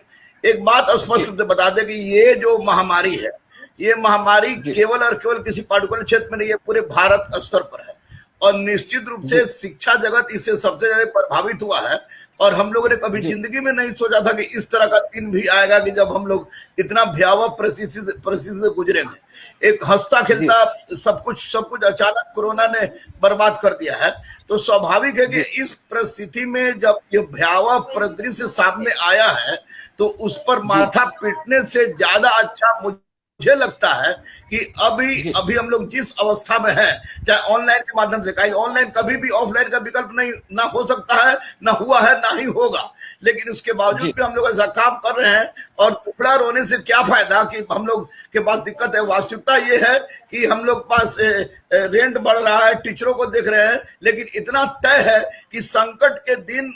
एक बात स्पष्ट रूप से बता दें कि ये जो महामारी है, ये महामारी केवल और केवल किसी पार्टिकुलर क्षेत्र में नहीं है, पूरे भारत स्तर पर है और निश्चित रूप से शिक्षा जगत इससे सबसे ज्यादा प्रभावित हुआ है। और हम लोगों ने कभी जिंदगी में नहीं सोचा था कि इस तरह का दिन भी आएगा कि जब हम लोग इतना भयावह परिस्थिति से गुजरेंगे। एक हंसता खेलता सब कुछ अचानक कोरोना ने बर्बाद कर दिया है। तो स्वाभाविक है कि इस परिस्थिति में जब ये भयावह परिदृश्य सामने आया है तो उस पर माथा पीटने से ज्यादा अच्छा मुझे लगता है कि अभी हम लोग जिस अवस्था में हैं, चाहे ऑनलाइन के माध्यम से, कहीं ऑनलाइन कभी भी ऑफलाइन का विकल्प नहीं ना हो सकता है, ना हुआ है, ना ही होगा, लेकिन उसके बावजूद भी हम लोग ऐसा काम कर रहे हैं। और टुकड़ा रोने से क्या फायदा कि हम लोग के पास दिक्कत है। वास्तविकता ये है कि हम लोग पास रेंट बढ़ रहा है, टीचरों को देख रहे हैं, लेकिन इतना तय है कि संकट के दिन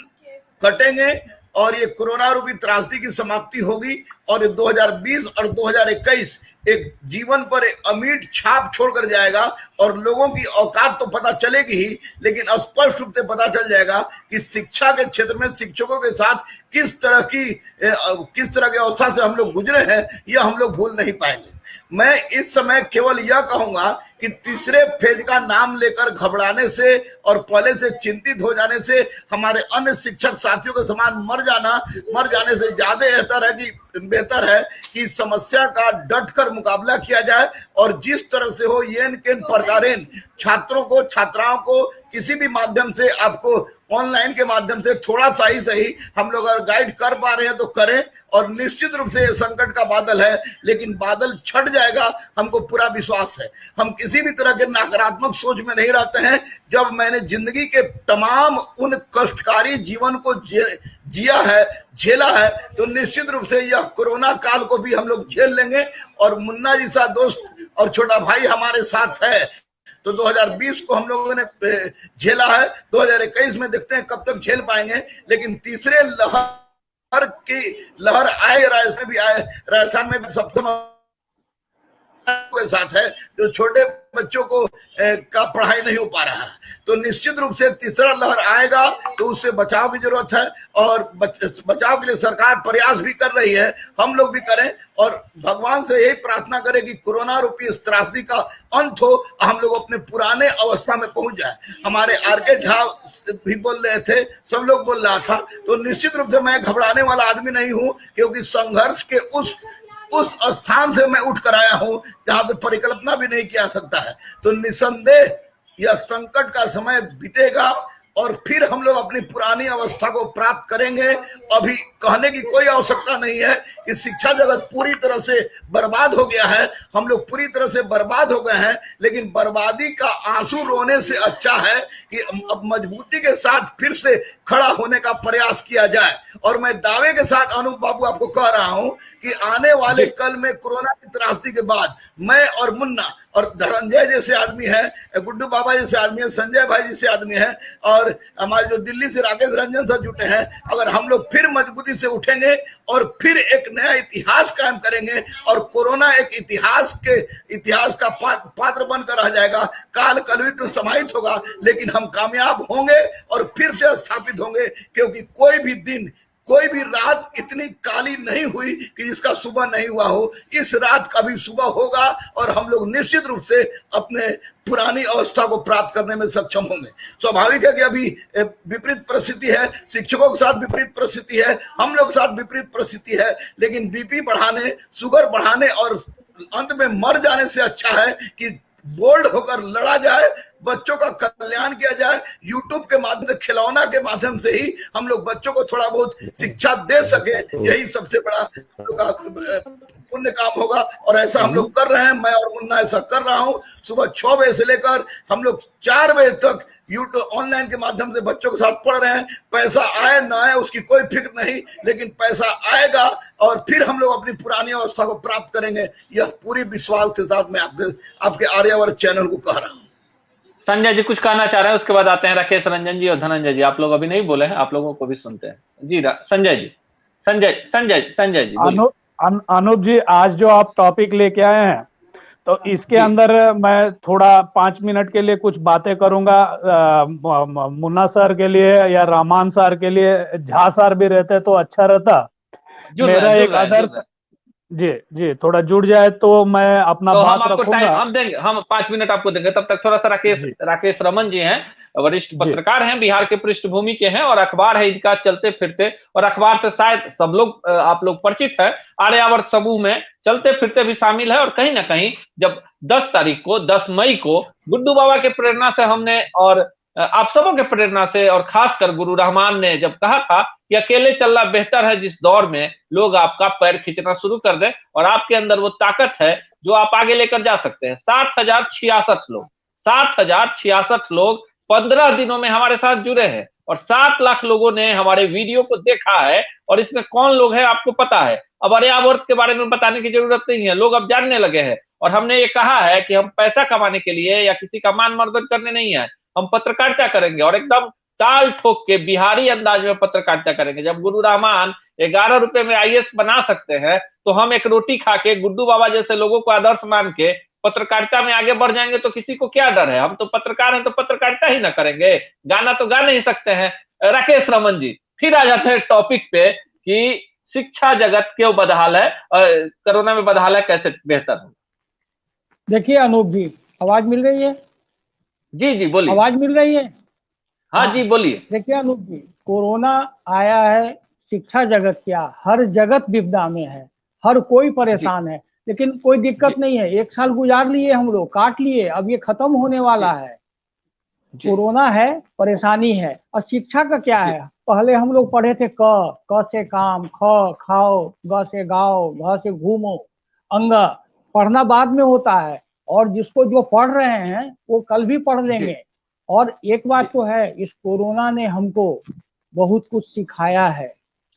कटेंगे और ये कोरोना रूपी त्रासदी की समाप्ति होगी और ये 2020 और 2021 एक जीवन पर एक अमिट छाप छोड़कर जाएगा और लोगों की औकात तो पता चलेगी ही, लेकिन स्पष्ट रूप से पता चल जाएगा कि शिक्षा के क्षेत्र में शिक्षकों के साथ किस तरह की अवस्था से हम लोग गुजरे हैं, यह हम लोग भूल नहीं पाएंगे। मैं इस समय केवल यह कहूंगा कि तीसरे फेज का नाम लेकर घबराने से और पहले से चिंतित हो जाने से हमारे अन्य शिक्षक साथियों के समान मर जाने से ज्यादा बेहतर है कि इस समस्या का डटकर मुकाबला किया जाए और जिस तरह से हो येन केन प्रकारेण छात्रों को छात्राओं को किसी भी माध्यम से आपको ऑनलाइन के माध्यम से थोड़ा सा ही सही हम लोग अगर गाइड कर पा रहे हैं तो करें। और निश्चित रूप से ये संकट का बादल है, लेकिन बादल छट जाएगा, हमको पूरा विश्वास है। हम किसी भी तरह के नकारात्मक सोच में नहीं रहते हैं। जब मैंने जिंदगी के तमाम उन कष्टकारी जीवन को जिया है, झेला है, तो निश्चित रूप से यह कोरोना काल को भी हम लोग झेल लेंगे। और मुन्ना जी सा दोस्त और छोटा भाई हमारे साथ है, तो 2020 को हम लोगों ने झेला है, 2021 में देखते हैं कब तक झेल पाएंगे। लेकिन तीसरे लहर आए, राजस्थान में भी सबसे के साथ है, जो छोटे बच्चों को का पढ़ाई नहीं हो पा रहा है, तो निश्चित रूप से तीसरा लहर आएगा तो उससे बचाव की जरूरत है। और बचाव के लिए सरकार प्रयास भी कर रही है, हम लोग भी करें और भगवान से यही प्रार्थना करें कि कोरोना रूपी इस त्रासदी का अंत हो, हम लोग अपने पुराने अवस्था में पहुंच जाए। हमारे आर.के. झा भी बोल रहे थे, सब लोग बोल रहा था, तो निश्चित रूप से मैं घबराने वाला आदमी नहीं हूं, क्योंकि संघर्ष के उस स्थान से मैं उठ कर आया हूं जहां पे परिकल्पना भी नहीं किया सकता है। तो निसंदेह यह संकट का समय बीतेगा और फिर हम लोग अपनी पुरानी अवस्था को प्राप्त करेंगे। अभी कहने की कोई आवश्यकता नहीं है कि शिक्षा जगत पूरी तरह से बर्बाद हो गया है, हम लोग पूरी तरह से बर्बाद हो गए हैं, लेकिन बर्बादी का आंसू रोने से अच्छा है कि अब मजबूती के साथ फिर से खड़ा होने का प्रयास किया जाए। और मैं दावे के साथ अनूप बाबू आपको कह रहा हूं कि आने वाले कल में कोरोना की त्रासदी के बाद मैं और मुन्ना और धनंजय जैसे आदमी है, गुड्डू बाबा जैसे आदमी है, संजय भाई जैसे आदमी है, और हमारे जो दिल्ली से राकेश रंजन सर जुटे हैं, अगर हम लोग फिर मजबूती से उठेंगे और फिर एक नया इतिहास कायम करेंगे और कोरोना एक इतिहास का पात्र बनकर रह जाएगा, काल कलयुग में समाहित होगा, लेकिन हम कामयाब होंगे और फिर से स्थापित होंगे। क्योंकि कोई भी दिन, कोई भी रात इतनी काली नहीं हुई कि जिसका सुबह नहीं हुआ हो। इस रात का भी सुबह होगा और हम लोग निश्चित रूप से अपने पुरानी अवस्था को प्राप्त करने में सक्षम होंगे। स्वाभाविक है कि अभी विपरीत परिस्थिति है, शिक्षकों के साथ विपरीत परिस्थिति है, हम लोग के साथ विपरीत परिस्थिति है, लेकिन बीपी बढ़ाने, शुगर बढ़ाने और अंत में मर जाने से अच्छा है कि बोल्ड होकर लड़ा जाए, बच्चों का कल्याण किया जाए। यूट्यूब के माध्यम से, खिलौना के माध्यम से ही हम लोग बच्चों को थोड़ा बहुत शिक्षा दे सके, यही सबसे बड़ा पुण्य काम होगा। और ऐसा हम लोग कर रहे हैं, मैं और मुन्ना ऐसा कर रहा हूं। सुबह 6 बजे से लेकर हम लोग 4 बजे तक यूट्यूब ऑनलाइन के माध्यम से बच्चों के साथ पढ़ रहे हैं। पैसा आए ना आए उसकी कोई फिक्र नहीं, लेकिन पैसा आएगा और फिर हम लोग अपनी पुरानी अवस्था को प्राप्त करेंगे। यह पूरी विश्वास के साथ मैं आपके आर्यावर्त चैनल को कह रहा हूँ। संजय जी कुछ कहना चाह रहे हैं, उसके बाद आते हैं राकेश रंजन जी और धनंजय जी। आप लोग अभी नहीं बोले हैं, आप लोगों को भी सुनते हैं जी। संजय जी अनूप जी, आज जो आप टॉपिक लेके आए हैं, तो इसके अंदर मैं थोड़ा 5 मिनट के लिए कुछ बातें करूंगा। मुन्ना सर के लिए या रहमान सर के लिए, झा सर भी रहते तो अच्छा रहता। मेरा एक आदर्श जी थोड़ा जुड़ जाए तो मैं अपना तो बात हम आपको रखूंगा। हम देंगे, हम 5 मिनट आपको देंगे। तब तक थोड़ा सा राकेश रमन जी हैं, वरिष्ठ पत्रकार हैं, बिहार के पृष्ठभूमि के हैं और अखबार है इनका चलते फिरते, और अखबार से शायद सब लोग आप लोग परिचित है। आर्यावर्त समूह में चलते फिरते भी शामिल है। और कहीं ना कहीं जब 10 मई को गुड्डू बाबा के प्रेरणा से हमने और आप सबों के प्रेरणा से और खासकर गुरु रहमान ने जब कहा था कि अकेले चलना बेहतर है, जिस दौर में लोग आपका पैर खींचना शुरू कर दें और आपके अंदर वो ताकत है जो आप आगे लेकर जा सकते हैं। 7,066 लोग 15 दिनों में हमारे साथ जुड़े हैं और 7 लाख लोगों ने हमारे वीडियो को देखा है। और इसमें कौन लोग हैं आपको पता है। अब आर्यावर्त के बारे में बताने की जरूरत नहीं है, लोग अब जानने लगे हैं। और हमने ये कहा है कि हम पैसा कमाने के लिए या किसी का मान मर्दन करने नहीं है, हम पत्रकारिता करेंगे और एकदम ताल ठोक के बिहारी अंदाज में पत्रकारिता करेंगे। जब गुरु रहमान 11 रुपए में आईएएस बना सकते हैं, तो हम एक रोटी खा के गुड्डू बाबा जैसे लोगों को आदर्श मान के पत्रकारिता में आगे बढ़ जाएंगे तो किसी को क्या डर है? हम तो पत्रकार हैं, तो पत्रकारिता ही ना करेंगे, गाना तो गा नहीं सकते हैं। राकेश रमन जी, फिर आ जाते हैं टॉपिक पे कि शिक्षा जगत क्यों बदहाल है, कोरोना में बदहाल है, कैसे बेहतर हो? देखिए अनूप जी, आवाज मिल रही है? जी जी बोलिए। आवाज मिल रही है? हाँ जी बोलिए। देखिए अनूप जी, कोरोना आया है, शिक्षा जगत क्या, हर जगत विपदा में है, हर कोई परेशान है, लेकिन कोई दिक्कत नहीं है। 1 साल गुजार लिए हम लोग, काट लिए, अब ये खत्म होने वाला है। कोरोना है, परेशानी है, और शिक्षा का क्या है? पहले हम लोग पढ़े थे क से काम, ख खाओ, ग से गाओ, घ से घूमो, अंग। पढ़ना बाद में होता है, और जिसको जो पढ़ रहे हैं वो कल भी पढ़ लेंगे। और एक बात तो है, इस कोरोना ने हमको बहुत कुछ सिखाया है,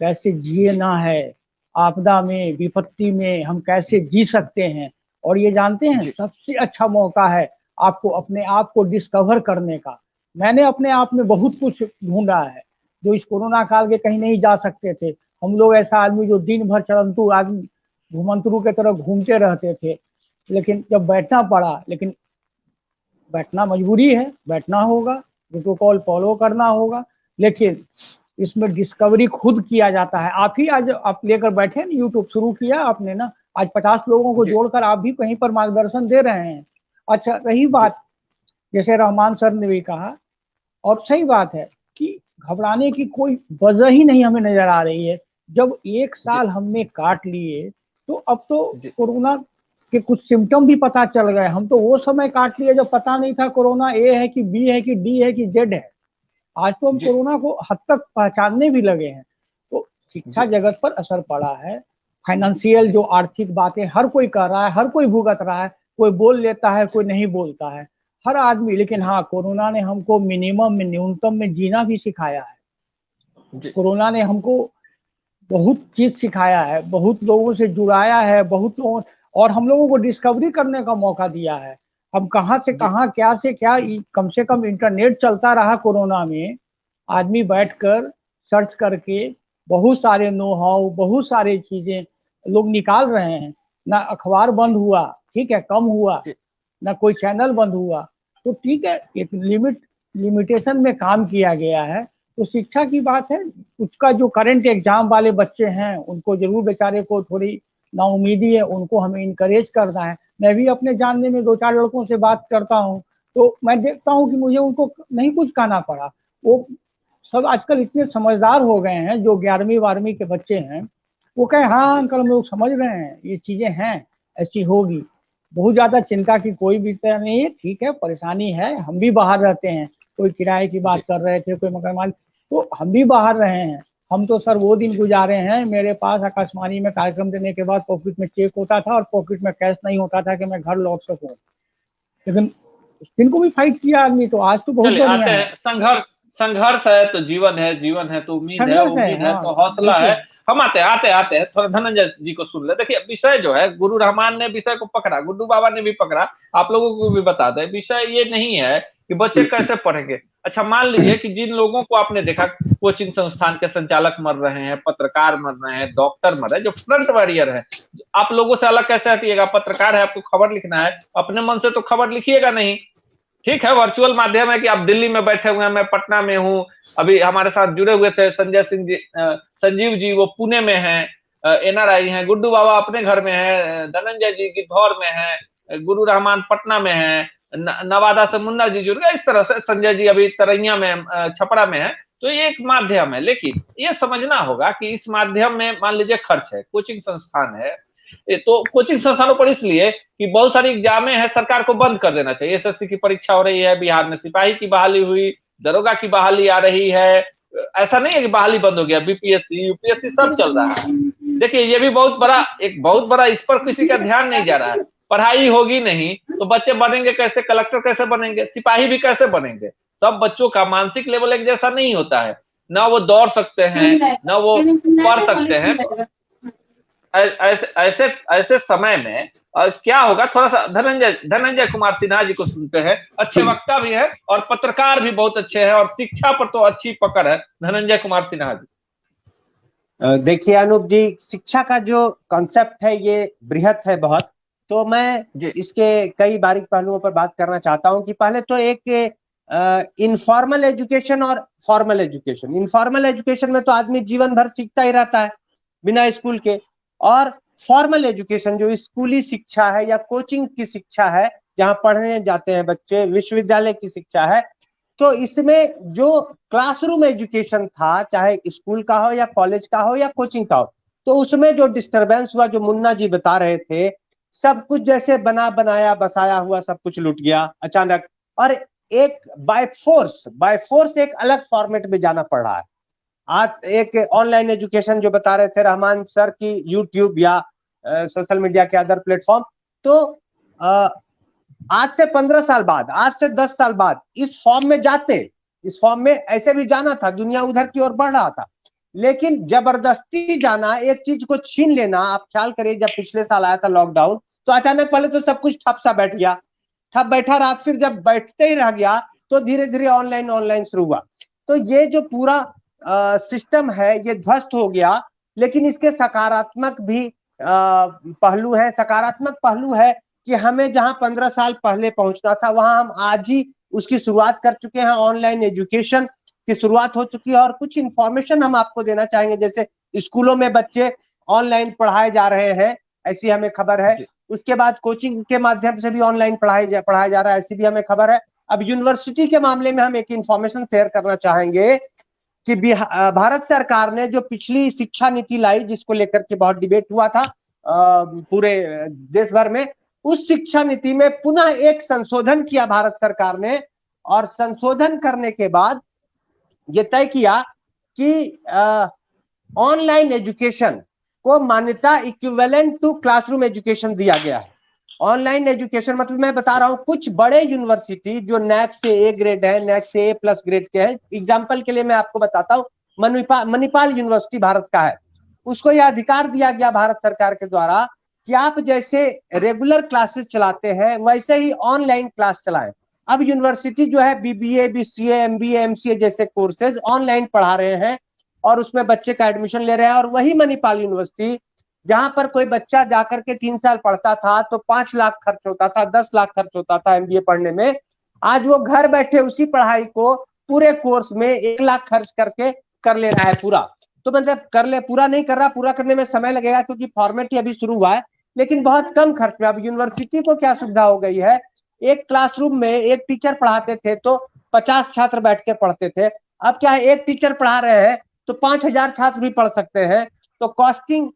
कैसे जीना है, आपदा में, विपत्ति में हम कैसे जी सकते हैं। और ये जानते हैं, सबसे अच्छा मौका है आपको अपने आप को डिस्कवर करने का। मैंने अपने आप में बहुत कुछ ढूंढा है, जो इस कोरोना काल के कहीं नहीं जा सकते थे। हम लोग ऐसा आदमी जो दिन भर चरंतु आदमी, घुमंतरू के तरह घूमते रहते थे, लेकिन जब बैठना पड़ा, लेकिन बैठना मजबूरी है, बैठना होगा, प्रोटोकॉल फॉलो करना होगा, लेकिन इसमें डिस्कवरी खुद किया जाता है। आप ही आज आप लेकर बैठे ना, यूट्यूब शुरू किया आपने ना, आज 50 लोगों को जोड़कर आप भी कहीं पर मार्गदर्शन दे रहे हैं। अच्छा, रही बात, जैसे रहमान सर ने भी कहा, और सही बात है कि घबराने की कोई वजह ही नहीं हमें नजर आ रही है। जब 1 साल हमने काट लिए, तो अब तो कोरोना के कुछ सिम्टम भी पता चल गए। हम तो वो समय काट लिए जब पता नहीं था कोरोना ए है कि बी है कि डी है कि जेड है। आज तो हम कोरोना को हद तक पहचानने भी लगे हैं। तो शिक्षा जगत पर असर पड़ा है, फाइनेंशियल जो आर्थिक बातें हर कोई कर रहा है, हर कोई भुगत रहा है, कोई बोल लेता है, कोई नहीं बोलता है, हर आदमी। लेकिन हाँ, कोरोना ने हमको मिनिमम में, न्यूनतम में जीना भी सिखाया है। कोरोना ने हमको बहुत चीज सिखाया है, बहुत लोगों से जुड़ाया है, बहुत लोगों, और हम लोगों को डिस्कवरी करने का मौका दिया है। हम कहाँ से कहाँ, क्या से क्या, कम से कम इंटरनेट चलता रहा कोरोना में, आदमी बैठकर सर्च करके बहुत सारे नो हाउ, बहुत सारी चीजें लोग निकाल रहे हैं। ना अखबार बंद हुआ, ठीक है, कम हुआ, ना कोई चैनल बंद हुआ, तो ठीक है, एक लिमिटेशन में काम किया गया है। तो शिक्षा की बात है, उसका जो करंट एग्जाम वाले बच्चे हैं, उनको जरूर बेचारे को थोड़ी नाउमीदी है, उनको हमें इनकरेज करना है। मैं भी अपने जानने में 2-4 लड़कों से बात करता हूँ, तो मैं देखता हूँ कि मुझे उनको नहीं कुछ कहना पड़ा। वो सब आजकल इतने समझदार हो गए हैं, जो 11वीं-12वीं के बच्चे हैं, वो कहे हाँ अंकल, हम लोग समझ रहे हैं, ये चीजें हैं, ऐसी होगी। बहुत ज्यादा चिंता की कोई भी तरह नहीं है। ठीक है, परेशानी है, हम भी बाहर रहते हैं, कोई किराए की बात कर रहे थे, कोई मकान मालिक, तो हम भी बाहर रहे हैं। हम तो सर वो दिन गुजारे हैं, मेरे पास आकाशवाणी में कार्यक्रम देने के बाद पॉकेट में चेक होता था और पॉकेट में कैश नहीं होता था कि मैं घर लौट सकूं। लेकिन उस दिन को भी फाइट किया आदमी, तो आज तो बहुत बढ़िया है। संघर्ष है तो जीवन है, जीवन है तो उम्मीद है, उम्मीद है तो हौसला है। हम आते हैं थोड़ा धनंजय जी को सुन ले। देखिए, विषय जो है, गुरु रहमान ने विषय को पकड़ा, गुड्डू बाबा ने भी पकड़ा, आप लोगों को भी बता दें, विषय ये नहीं है कि बच्चे कैसे पढ़ेंगे। अच्छा, मान लीजिए कि जिन लोगों को आपने देखा, कोचिंग संस्थान के संचालक मर रहे हैं, पत्रकार मर रहे हैं, डॉक्टर मर रहे हैं, जो फ्रंट वॉरियर है, आप लोगों से अलग कैसे हटिएगा? पत्रकार है, आपको खबर लिखना है, अपने मन से तो खबर लिखिएगा नहीं। ठीक है, वर्चुअल माध्यम है कि आप दिल्ली में बैठे हुए हैं, मैं पटना में हूँ। अभी हमारे साथ जुड़े हुए थे संजीव जी, वो पुणे में हैं, एनआरआई हैं। गुड्डू बाबा अपने घर में है, धनंजय जी गिद्धौर में है, गुरु रहमान पटना में है, नवादा से मुन्ना जी जुड़ गए। इस तरह से संजय जी अभी तरैया में, छपरा में है। तो ये एक माध्यम है, लेकिन ये समझना होगा कि इस माध्यम में मान लीजिए खर्च है, कोचिंग संस्थान है, तो कोचिंग संस्थानों पर इसलिए कि बहुत सारी एग्जामें हैं, सरकार को बंद कर देना चाहिए। एसएससी की परीक्षा हो रही है, बिहार में सिपाही की बहाली हुई, दरोगा की बहाली आ रही है। ऐसा नहीं है कि बहाली बंद हो गया, बीपीएससी यूपीएससी सब चल रहा है। देखिए, ये भी बहुत बड़ा इस पर किसी का ध्यान नहीं जा रहा है। पढ़ाई होगी नहीं तो बच्चे बनेंगे कैसे? कलेक्टर कैसे बनेंगे? सिपाही भी कैसे बनेंगे? सब बच्चों का मानसिक लेवल एक जैसा नहीं होता है, ना वो दौड़ सकते हैं, ना वो पढ़ सकते हैं। ऐसे ऐसे ऐसे समय में क्या होगा, थोड़ा सा धनंजय कुमार सिन्हा जी को सुनते हैं। अच्छे वक्ता भी है और पत्रकार भी बहुत अच्छे हैं और शिक्षा पर तो अच्छी पकड़ है। धनंजय कुमार सिन्हा जी। देखिए अनूप जी, शिक्षा का जो कॉन्सेप्ट है ये बृहत है बहुत। तो मैं इसके कई बारीक पहलुओं पर बात करना चाहता हूं कि पहले तो एक इनफॉर्मल एजुकेशन और फॉर्मल एजुकेशन। इनफॉर्मल एजुकेशन में तो आदमी जीवन भर सीखता ही रहता है बिना स्कूल के, और फॉर्मल एजुकेशन जो स्कूली शिक्षा है या कोचिंग की शिक्षा है, जहां पढ़ने जाते हैं बच्चे, विश्वविद्यालय की शिक्षा है। तो इसमें जो क्लासरूम एजुकेशन था, चाहे स्कूल का हो या कॉलेज का हो या कोचिंग का हो, तो उसमें जो डिस्टरबेंस हुआ, जो मुन्ना जी बता रहे थे, सब कुछ जैसे बना बनाया बसाया हुआ सब कुछ लुट गया अचानक, और एक बाय फोर्स एक अलग फॉर्मेट में जाना पड़ रहा है। आज एक ऑनलाइन एजुकेशन जो बता रहे थे रहमान सर की यूट्यूब या सोशल मीडिया के अदर प्लेटफॉर्म, तो आज से 15 साल बाद, आज से 10 साल बाद इस फॉर्म में ऐसे भी जाना था, दुनिया उधर की ओर बढ़ रहा था, लेकिन जबरदस्ती जाना, एक चीज को छीन लेना। आप ख्याल करिए, जब पिछले साल आया था लॉकडाउन, तो अचानक पहले तो सब कुछ ठप सा बैठ गया, ठप बैठा रहा, फिर जब बैठते ही रह गया तो धीरे धीरे ऑनलाइन शुरू हुआ। तो ये जो पूरा सिस्टम है ये ध्वस्त हो गया। लेकिन इसके सकारात्मक भी पहलू है। सकारात्मक पहलू है कि हमें जहां 15 साल पहले पहुंचना था, वहां हम आज ही उसकी शुरुआत कर चुके हैं। ऑनलाइन एजुकेशन की शुरुआत हो चुकी है। और कुछ इंफॉर्मेशन हम आपको देना चाहेंगे, जैसे स्कूलों में बच्चे ऑनलाइन पढ़ाए जा रहे हैं, ऐसी हमें खबर है। उसके बाद कोचिंग के माध्यम से भी ऑनलाइन पढ़ाया जा रहा है, ऐसी भी हमें खबर है। अब यूनिवर्सिटी के मामले में हम एक इंफॉर्मेशन शेयर करना चाहेंगे कि भारत सरकार ने जो पिछली शिक्षा नीति लाई, जिसको लेकर के बहुत डिबेट हुआ था पूरे देश भर में, उस शिक्षा नीति में पुनः एक संशोधन किया भारत सरकार ने। और संशोधन करने के बाद ये तय किया कि ऑनलाइन एजुकेशन को मान्यता इक्विवेलेंट टू क्लासरूम एजुकेशन दिया गया है। ऑनलाइन एजुकेशन मतलब मैं बता रहा हूं, कुछ बड़े यूनिवर्सिटी जो नैक से ए ग्रेड है, नैक से ए प्लस ग्रेड के हैं, एग्जाम्पल के लिए मैं आपको बताता हूं, मणिपाल यूनिवर्सिटी भारत का है, उसको यह अधिकार दिया गया भारत सरकार के द्वारा कि आप जैसे रेगुलर क्लासेस चलाते हैं वैसे ही ऑनलाइन क्लास चलाएं। अब यूनिवर्सिटी जो है बीबीए, बीसीए, एमबीए, एमसीए जैसे कोर्सेज ऑनलाइन पढ़ा रहे हैं और उसमें बच्चे का एडमिशन ले रहे हैं। और वही मणिपाल यूनिवर्सिटी, जहां पर कोई बच्चा जाकर के 3 साल पढ़ता था तो 5 लाख खर्च होता था, 10 लाख खर्च होता था एमबीए पढ़ने में, आज वो घर बैठे उसी पढ़ाई को पूरे कोर्स में 1 लाख खर्च करके कर ले रहा है पूरा। तो मतलब पूरा नहीं कर रहा, पूरा करने में समय लगेगा क्योंकि फॉर्मेट ही अभी शुरू हुआ है, लेकिन बहुत कम खर्च में। अब यूनिवर्सिटी को क्या सुविधा हो गई है, एक क्लासरूम में एक टीचर पढ़ाते थे तो 50 छात्र बैठ के पढ़ते थे, अब क्या है, एक टीचर पढ़ा रहे हैं तो 5000 छात्र भी पढ़ सकते हैं। तो कॉस्टिंग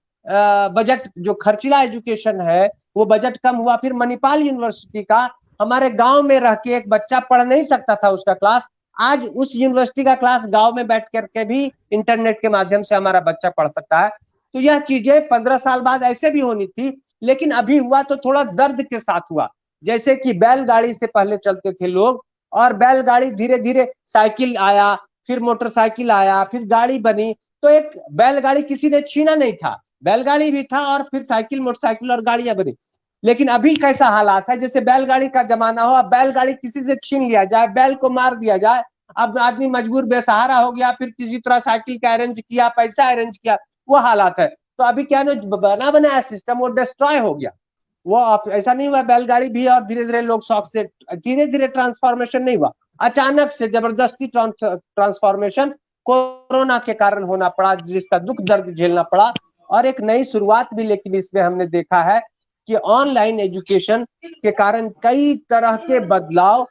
बजट, जो खर्चीला एजुकेशन है, वो बजट कम हुआ। फिर मणिपाल यूनिवर्सिटी का, हमारे गांव में रह के एक बच्चा पढ़ नहीं सकता था उसका क्लास, आज उस यूनिवर्सिटी का क्लास गांव में बैठ करके भी इंटरनेट के माध्यम से हमारा बच्चा पढ़ सकता है। तो यह चीजें 15 साल बाद ऐसे भी होनी थी, लेकिन अभी हुआ तो थोड़ा दर्द के साथ हुआ। जैसे कि बैलगाड़ी से पहले चलते थे लोग, और बैलगाड़ी धीरे धीरे साइकिल आया, फिर मोटरसाइकिल आया, फिर गाड़ी बनी। तो एक बैलगाड़ी किसी ने छीना नहीं था, बैलगाड़ी भी था और फिर साइकिल, मोटरसाइकिल और गाड़ियां बनी। लेकिन अभी कैसा हालात है, जैसे बैलगाड़ी का जमाना हो, अब बैलगाड़ी किसी से छीन लिया जाए, बैल को मार दिया जाए, अब आदमी मजबूर बेसहारा हो गया, फिर किसी तरह साइकिल का अरेंज किया, पैसा अरेंज किया, वो हालात है। तो अभी क्या है, बना बनाया सिस्टम वो डिस्ट्रॉय हो गया। वो ऐसा नहीं हुआ बैलगाड़ी भी और धीरे धीरे लोग शौक से, धीरे धीरे ट्रांसफॉर्मेशन नहीं हुआ, अचानक से जबरदस्ती ट्रांसफॉर्मेशन कोरोना के कारण होना पड़ा, जिसका दुख दर्द झेलना पड़ा। और एक नई शुरुआत भी लेकिन इसमें हमने देखा है कि ऑनलाइन एजुकेशन के कारण कई तरह के बदलाव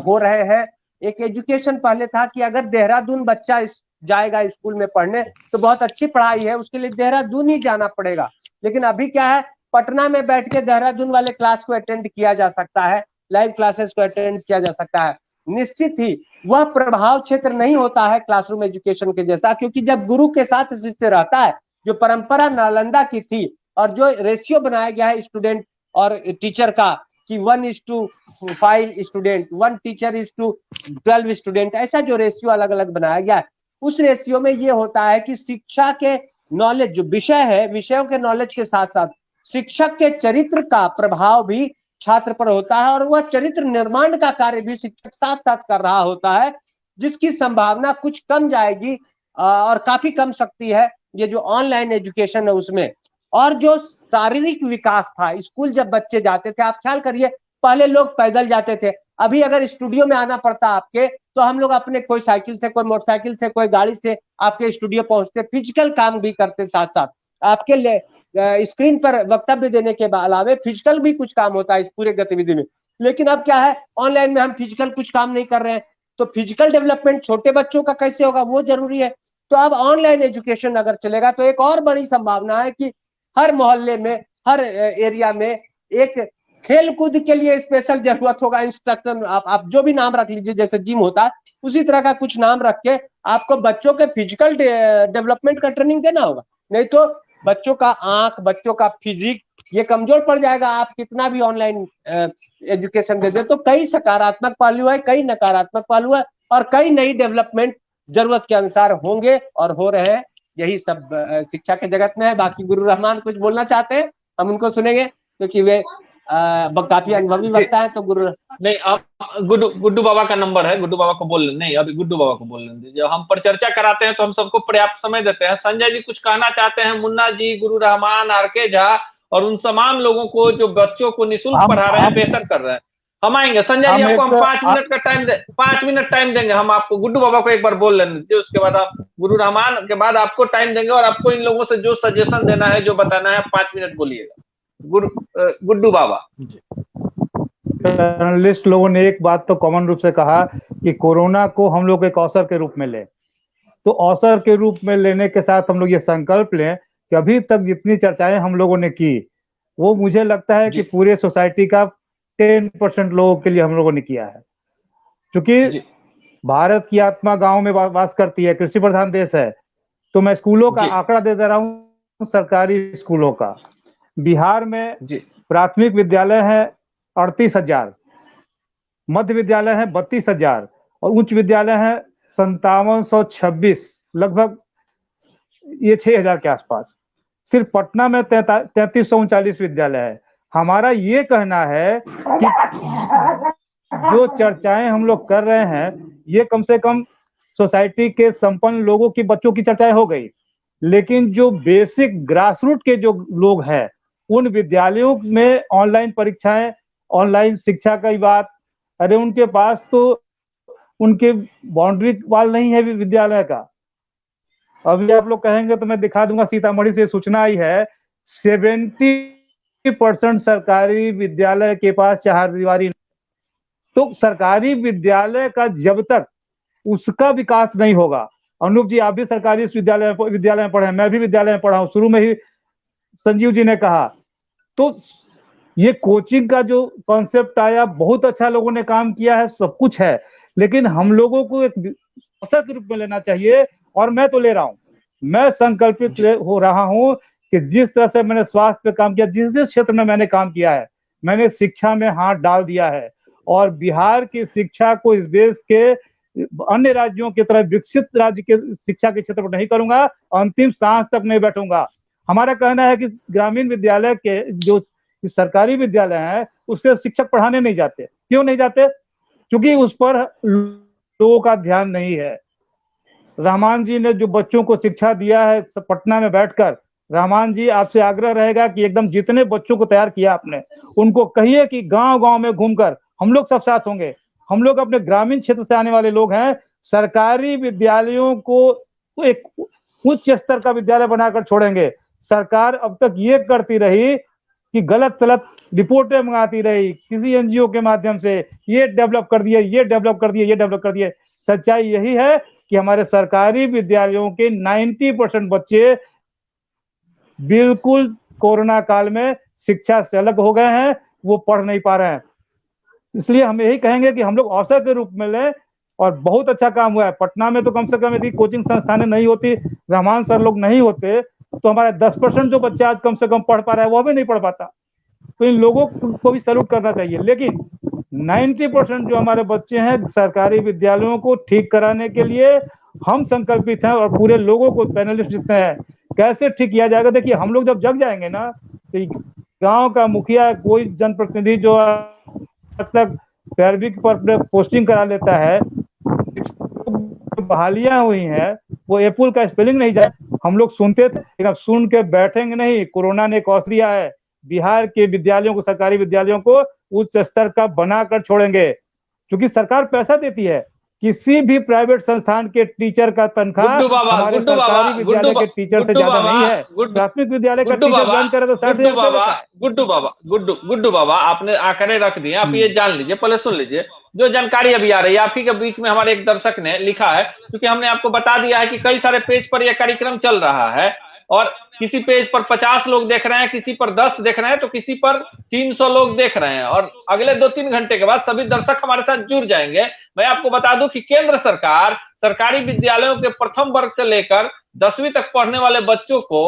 हो रहे हैं। एक एजुकेशन पहले था कि अगर देहरादून बच्चा जाएगा स्कूल में पढ़ने तो बहुत अच्छी पढ़ाई है, उसके लिए देहरादून ही जाना पड़ेगा। लेकिन अभी क्या है, पटना में बैठ के देहरादून वाले क्लास को अटेंड किया जा सकता है, लाइव क्लासेस को अटेंड किया जा सकता है। निश्चित ही वह प्रभाव क्षेत्र नहीं होता है क्लासरूम एजुकेशन के जैसा, क्योंकि जब गुरु के साथ शिष्य रहता है, जो परंपरा नालंदा की थी और जो रेशियो बनाया गया है स्टूडेंट और टीचर का कि 1:5 student, 1 teacher is to 12 student, ऐसा जो रेशियो अलग अलग बनाया गया है, उस रेशियो में ये होता है कि शिक्षा के नॉलेज जो विषय है, विषयों के नॉलेज के साथ साथ शिक्षक के चरित्र का प्रभाव भी छात्र पर होता है, और वह चरित्र निर्माण का कार्य भी शिक्षक साथ साथ कर रहा होता है, जिसकी संभावना कुछ कम जाएगी और काफी कम सकती है ये जो ऑनलाइन एजुकेशन है उसमें। और जो शारीरिक विकास था, स्कूल जब बच्चे जाते थे, आप ख्याल करिए पहले लोग पैदल जाते थे, अभी अगर स्टूडियो में आना पड़ता आपके तो हम लोग अपने कोई साइकिल से, कोई मोटरसाइकिल से, कोई गाड़ी से आपके स्टूडियो पहुंचते, फिजिकल काम भी करते, साथ साथ आपके लिए स्क्रीन पर वक्तव्य देने के अलावे फिजिकल भी कुछ काम होता है इस पूरे गतिविधि में। लेकिन अब क्या है, ऑनलाइन में हम फिजिकल कुछ काम नहीं कर रहे हैं, तो फिजिकल डेवलपमेंट छोटे बच्चों का कैसे होगा, वो जरूरी है। तो अब ऑनलाइन एजुकेशन अगर चलेगा तो एक और बड़ी संभावना है कि हर मोहल्ले में, हर एरिया में एक खेल कूद के लिए स्पेशल जरूरत होगा, इंस्ट्रक्टर आप जो भी नाम रख लीजिए, जैसे जिम होता है उसी तरह का कुछ नाम रख के आपको बच्चों के फिजिकल डेवलपमेंट का ट्रेनिंग देना होगा। नहीं तो बच्चों का आंख, बच्चों का फिजिक ये कमजोर पड़ जाएगा, आप कितना भी ऑनलाइन एजुकेशन दे दे। तो कई सकारात्मक पहलू है, कई नकारात्मक पहलू है, और कई नई डेवलपमेंट जरूरत के अनुसार होंगे और हो रहे हैं। यही सब शिक्षा के जगत में है। बाकी गुरु रहमान कुछ बोलना चाहते हैं, हम उनको सुनेंगे क्योंकि वे काफी अनुभवी वक्ता है। तो गुरु नहीं, अब गुड्डू बाबा का नंबर है, गुड्डू बाबा को बोल नहीं, अभी गुड्डू बाबा को बोलने दीजिए। हम पर चर्चा कराते हैं तो हम सबको पर्याप्त समय देते हैं। संजय जी कुछ कहना चाहते हैं? मुन्ना जी, गुरु रहमान, आरके झा और उन तमाम लोगों को जो बच्चों को निःशुल्क पढ़ा रहे हैं, बेहतर कर रहे हैं। हम आएंगे संजय जी, आपको हम 5 मिनट का टाइम 5 मिनट टाइम देंगे हम आपको। गुड्डू बाबा को एक बार बोल लेने दीजिए, उसके बाद आप गुरु रहमान के बाद आपको टाइम देंगे, और आपको इन लोगों से जो सजेशन देना है, जो बताना है, 5 मिनट बोलिएगा। गुड्डू बाबा। जर्नलिस्ट लोगों ने एक बात तो कॉमन रूप से कहा कि कोरोना को हम लोग एक अवसर के रूप में लें। तो अवसर के रूप में लेने के साथ हम लोग ये संकल्प लें कि अभी तक जितनी चर्चाएं हम लोगों ने की, वो मुझे लगता है कि पूरे सोसाइटी का 10% लोगों के लिए हम लोगों ने किया है। क्योंकि भारत की आत्मा गांव में वास करती है, कृषि प्रधान देश है। तो मैं स्कूलों का आंकड़ा दे रहा हूँ, सरकारी स्कूलों का। बिहार में प्राथमिक विद्यालय है 38,000, मध्य विद्यालय है 32,000 और उच्च विद्यालय है 5726, लगभग ये 6,000 के आसपास। सिर्फ पटना में 3339 विद्यालय है। हमारा ये कहना है कि जो चर्चाएं हम लोग कर रहे हैं, ये कम से कम सोसाइटी के संपन्न लोगों की बच्चों की चर्चाएं हो गई, लेकिन जो बेसिक ग्रासरूट के जो लोग हैं, उन विद्यालयों में ऑनलाइन परीक्षाएं, ऑनलाइन शिक्षा की बात, अरे उनके पास तो उनके बाउंड्री वाल नहीं है विद्यालय का। अभी आप लोग कहेंगे तो मैं दिखा दूंगा, सीतामढ़ी से सूचना आई है 70% सरकारी विद्यालय के पास चारदीवारी। तो सरकारी विद्यालय का जब तक उसका विकास नहीं होगा, अनूप जी आप भी सरकारी विद्यालय में पढ़े, मैं भी विद्यालय में पढ़ा हूं, शुरू में ही संजीव जी ने कहा। तो ये कोचिंग का जो कॉन्सेप्ट आया, बहुत अच्छा लोगों ने काम किया है, सब कुछ है, लेकिन हम लोगों को एक अवसर के रूप में लेना चाहिए। और मैं तो ले रहा हूं, मैं संकल्पित हो रहा हूं कि जिस तरह से मैंने स्वास्थ्य पे काम किया, जिस जिस क्षेत्र में मैंने काम किया है, मैंने शिक्षा में हाथ डाल दिया है। और बिहार की शिक्षा को इस देश के अन्य राज्यों की तरह विकसित राज्य के शिक्षा के क्षेत्र पर नहीं करूंगा, अंतिम सांस तक नहीं बैठूंगा। हमारा कहना है कि ग्रामीण विद्यालय के जो सरकारी विद्यालय है, उसके शिक्षक पढ़ाने नहीं जाते। क्यों नहीं जाते? क्योंकि उस पर लोगों का ध्यान नहीं है। रहमान जी ने जो बच्चों को शिक्षा दिया है पटना में बैठकर, रहमान जी आपसे आग्रह रहेगा कि एकदम जितने बच्चों को तैयार किया आपने, उनको कहिए कि गांव-गांव में घूमकर हम लोग सब साथ होंगे। हम लोग अपने ग्रामीण क्षेत्र से आने वाले लोग हैं, सरकारी विद्यालयों को एक उच्च स्तर का विद्यालय बनाकर छोड़ेंगे। सरकार अब तक ये करती रही कि गलत सलत रिपोर्टें मंगाती रही किसी एनजीओ के माध्यम से, ये डेवलप कर दिए, ये डेवलप कर दिए, ये डेवलप कर दिए। सच्चाई यही है कि हमारे सरकारी विद्यालयों के 90% बच्चे बिल्कुल कोरोना काल में शिक्षा से अलग हो गए हैं, वो पढ़ नहीं पा रहे हैं। इसलिए हम यही कहेंगे कि हम लोग अवसर के रूप में लें, और बहुत अच्छा काम हुआ है। पटना में तो कम से कम यदि कोचिंग संस्थानें नहीं होती, रहमान सर लोग नहीं होते, तो हमारे 10% जो बच्चे आज कम से कम पढ़ पा रहा है, वो भी नहीं पढ़ पाता। तो इन लोगों को भी सैल्यूट करना चाहिए। लेकिन 90% जो हमारे बच्चे हैं सरकारी विद्यालयों को ठीक कराने के लिए हम संकल्पित हैं, और पूरे लोगों को पैनलिस्ट जितने हैं कैसे ठीक किया जाएगा? देखिए हम लोग जब जग जाएंगे ना, तो गांव का मुखिया कोई जनप्रतिनिधि जो अब तक पैरवी पर पोस्टिंग करा लेता है, बहालियां हुई हैं, वो एप्पल का स्पेलिंग नहीं जाए, हम लोग सुनते थे, लेकिन अब सुन के बैठेंगे नहीं। कोरोना ने कौश दिया है, बिहार के विद्यालयों को, सरकारी विद्यालयों को उच्च स्तर का बनाकर छोड़ेंगे, क्योंकि सरकार पैसा देती है। किसी भी प्राइवेट संस्थान के टीचर का तनख्वाह हमारे सरकारी विद्यालय के टीचर से ज्यादा नहीं है। प्राथमिक विद्यालय का टीचर ज्वाइन करे तो 60,000। गुड्डू बाबा, आपने आंकड़े रख दिए, आप ये जान लीजिए, पहले सुन लीजिए जो जानकारी अभी आ रही है। आप ही के बीच में हमारे एक दर्शक ने लिखा है, क्योंकि हमने आपको बता दिया है कि कई सारे पेज पर यह कार्यक्रम चल रहा है, और किसी पेज पर 50 लोग देख रहे हैं, किसी पर 10 देख रहे हैं, तो किसी पर 300 लोग देख रहे हैं, और अगले 2-3 घंटे के बाद सभी दर्शक हमारे साथ जुड़ जाएंगे। मैं आपको बता दूं कि केंद्र सरकार सरकारी विद्यालयों के प्रथम वर्ग से लेकर 10वीं तक पढ़ने वाले बच्चों को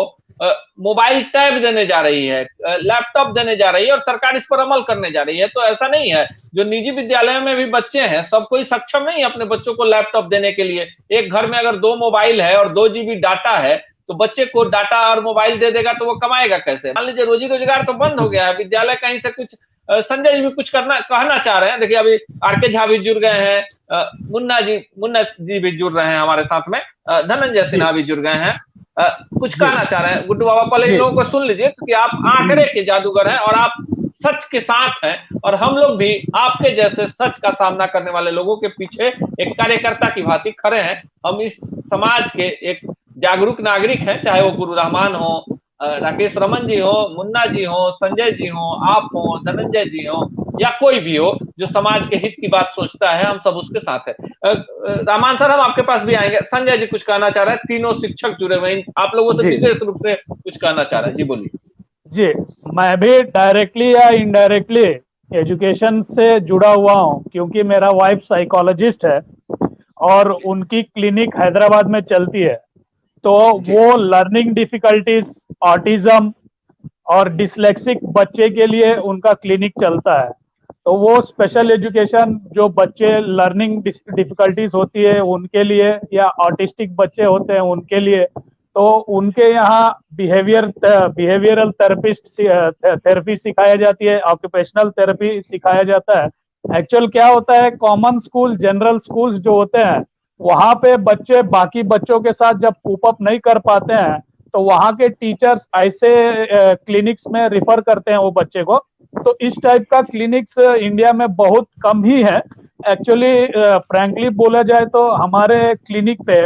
मोबाइल टैब देने जा रही है, लैपटॉप देने जा रही है, और सरकार इस पर अमल करने जा रही है। तो ऐसा नहीं है, जो निजी विद्यालयों में भी बच्चे हैं, सब कोई सक्षम नहीं है अपने बच्चों को लैपटॉप देने के लिए। एक घर में अगर 2 मोबाइल है और 2 GB डाटा है, तो बच्चे को डाटा और मोबाइल दे देगा तो वो कमाएगा कैसे? मान लीजिए रोजी रोजगार तो बंद हो गया है, विद्यालय कहीं से कुछ संजय जी भी कुछ कहना चाह रहे हैं। देखिए अभी आरके झा भी जुड़ गए हैं, मुन्ना जी भी जुड़ रहे हैं हमारे साथ में, धनंजय सिन्हा भी जुड़ गए हैं, कुछ कहना चाह रहे हैं। गुड्डू बाबा पहले इन लोगों को सुन लीजिए, क्योंकि आप आंकड़े के जादूगर हैं और आप सच के साथ हैं, और हम लोग भी आपके जैसे सच का सामना करने वाले लोगों के पीछे एक कार्यकर्ता की भांति खड़े हैं। हम इस समाज के एक जागरूक नागरिक हैं, चाहे वो गुरु रहमान हो, राकेश रमन जी हो, मुन्ना जी हो, संजय जी हो, आप हो, धनंजय जी हो, या कोई भी हो जो समाज के हित की बात सोचता है, हम सब उसके साथ है। रहमान सर, हम आपके पास भी आएंगे। संजय जी कुछ कहना चाह रहे हैं, तीनों शिक्षक जुड़े हुए हैं, आप लोगों से विशेष रूप से कुछ कहना चाह रहे हैं, जी बोलिए। जी, मैं भी डायरेक्टली या इनडायरेक्टली एजुकेशन से जुड़ा हुआ हूं, क्योंकि मेरा वाइफ साइकोलॉजिस्ट है और उनकी क्लिनिक हैदराबाद में चलती है। तो वो लर्निंग डिफिकल्टीज, ऑटिज्म और डिसलेक्सिक बच्चे के लिए उनका क्लिनिक चलता है। तो वो स्पेशल एजुकेशन जो बच्चे लर्निंग डिफिकल्टीज होती है उनके लिए, या ऑटिस्टिक बच्चे होते हैं उनके लिए, तो उनके यहाँ बिहेवियरल थेरेपी सिखाया जाती है, ऑक्यूपेशनल थेरेपी सिखाया जाता है। एक्चुअल क्या होता है, कॉमन स्कूल, जनरल स्कूल्स जो होते हैं, वहां पे बच्चे बाकी बच्चों के साथ जब कूप अप नहीं कर पाते हैं, तो वहां के टीचर्स ऐसे क्लिनिक्स में रिफर करते हैं वो बच्चे को। तो इस टाइप का क्लिनिक्स इंडिया में बहुत कम ही है। एक्चुअली फ्रैंकली बोला जाए तो हमारे क्लिनिक पे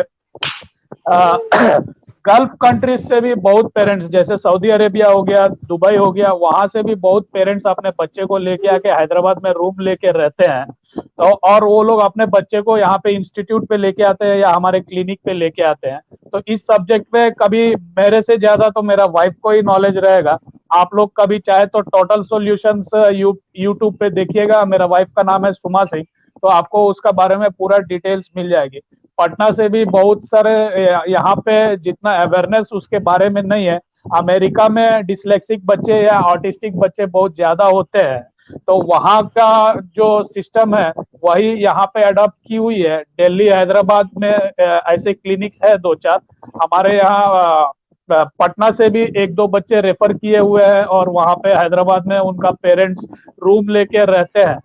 गल्फ कंट्रीज से भी बहुत पेरेंट्स, जैसे सऊदी अरेबिया हो गया, दुबई हो गया, वहां से भी बहुत पेरेंट्स अपने बच्चे को लेके आके हैदराबाद में रूम लेके रहते हैं। तो और वो लोग अपने बच्चे को यहाँ पे इंस्टीट्यूट पे लेके आते हैं या हमारे क्लिनिक पे लेके आते हैं। तो इस सब्जेक्ट पे कभी मेरे से ज्यादा तो मेरा वाइफ को ही नॉलेज रहेगा। आप लोग कभी चाहे तो टोटल सॉल्यूशंस यूट्यूब पे देखिएगा, मेरा वाइफ का नाम है सुमा सिंह, तो आपको उसका बारे में पूरा डिटेल्स मिल जाएगी। पटना से भी बहुत सारे, यहाँ पे जितना अवेयरनेस उसके बारे में नहीं है, अमेरिका में डिसलेक्सिक बच्चे या ऑटिस्टिक बच्चे बहुत ज्यादा होते हैं, तो वहाँ का जो सिस्टम है वही यहाँ पे अडॉप्ट की हुई है। दिल्ली, हैदराबाद में ऐसे क्लिनिक्स है 2-4, हमारे यहाँ पटना से भी 1-2 बच्चे रेफर किए हुए हैं, और वहाँ पे हैदराबाद में उनका पेरेंट्स रूम लेके रहते हैं।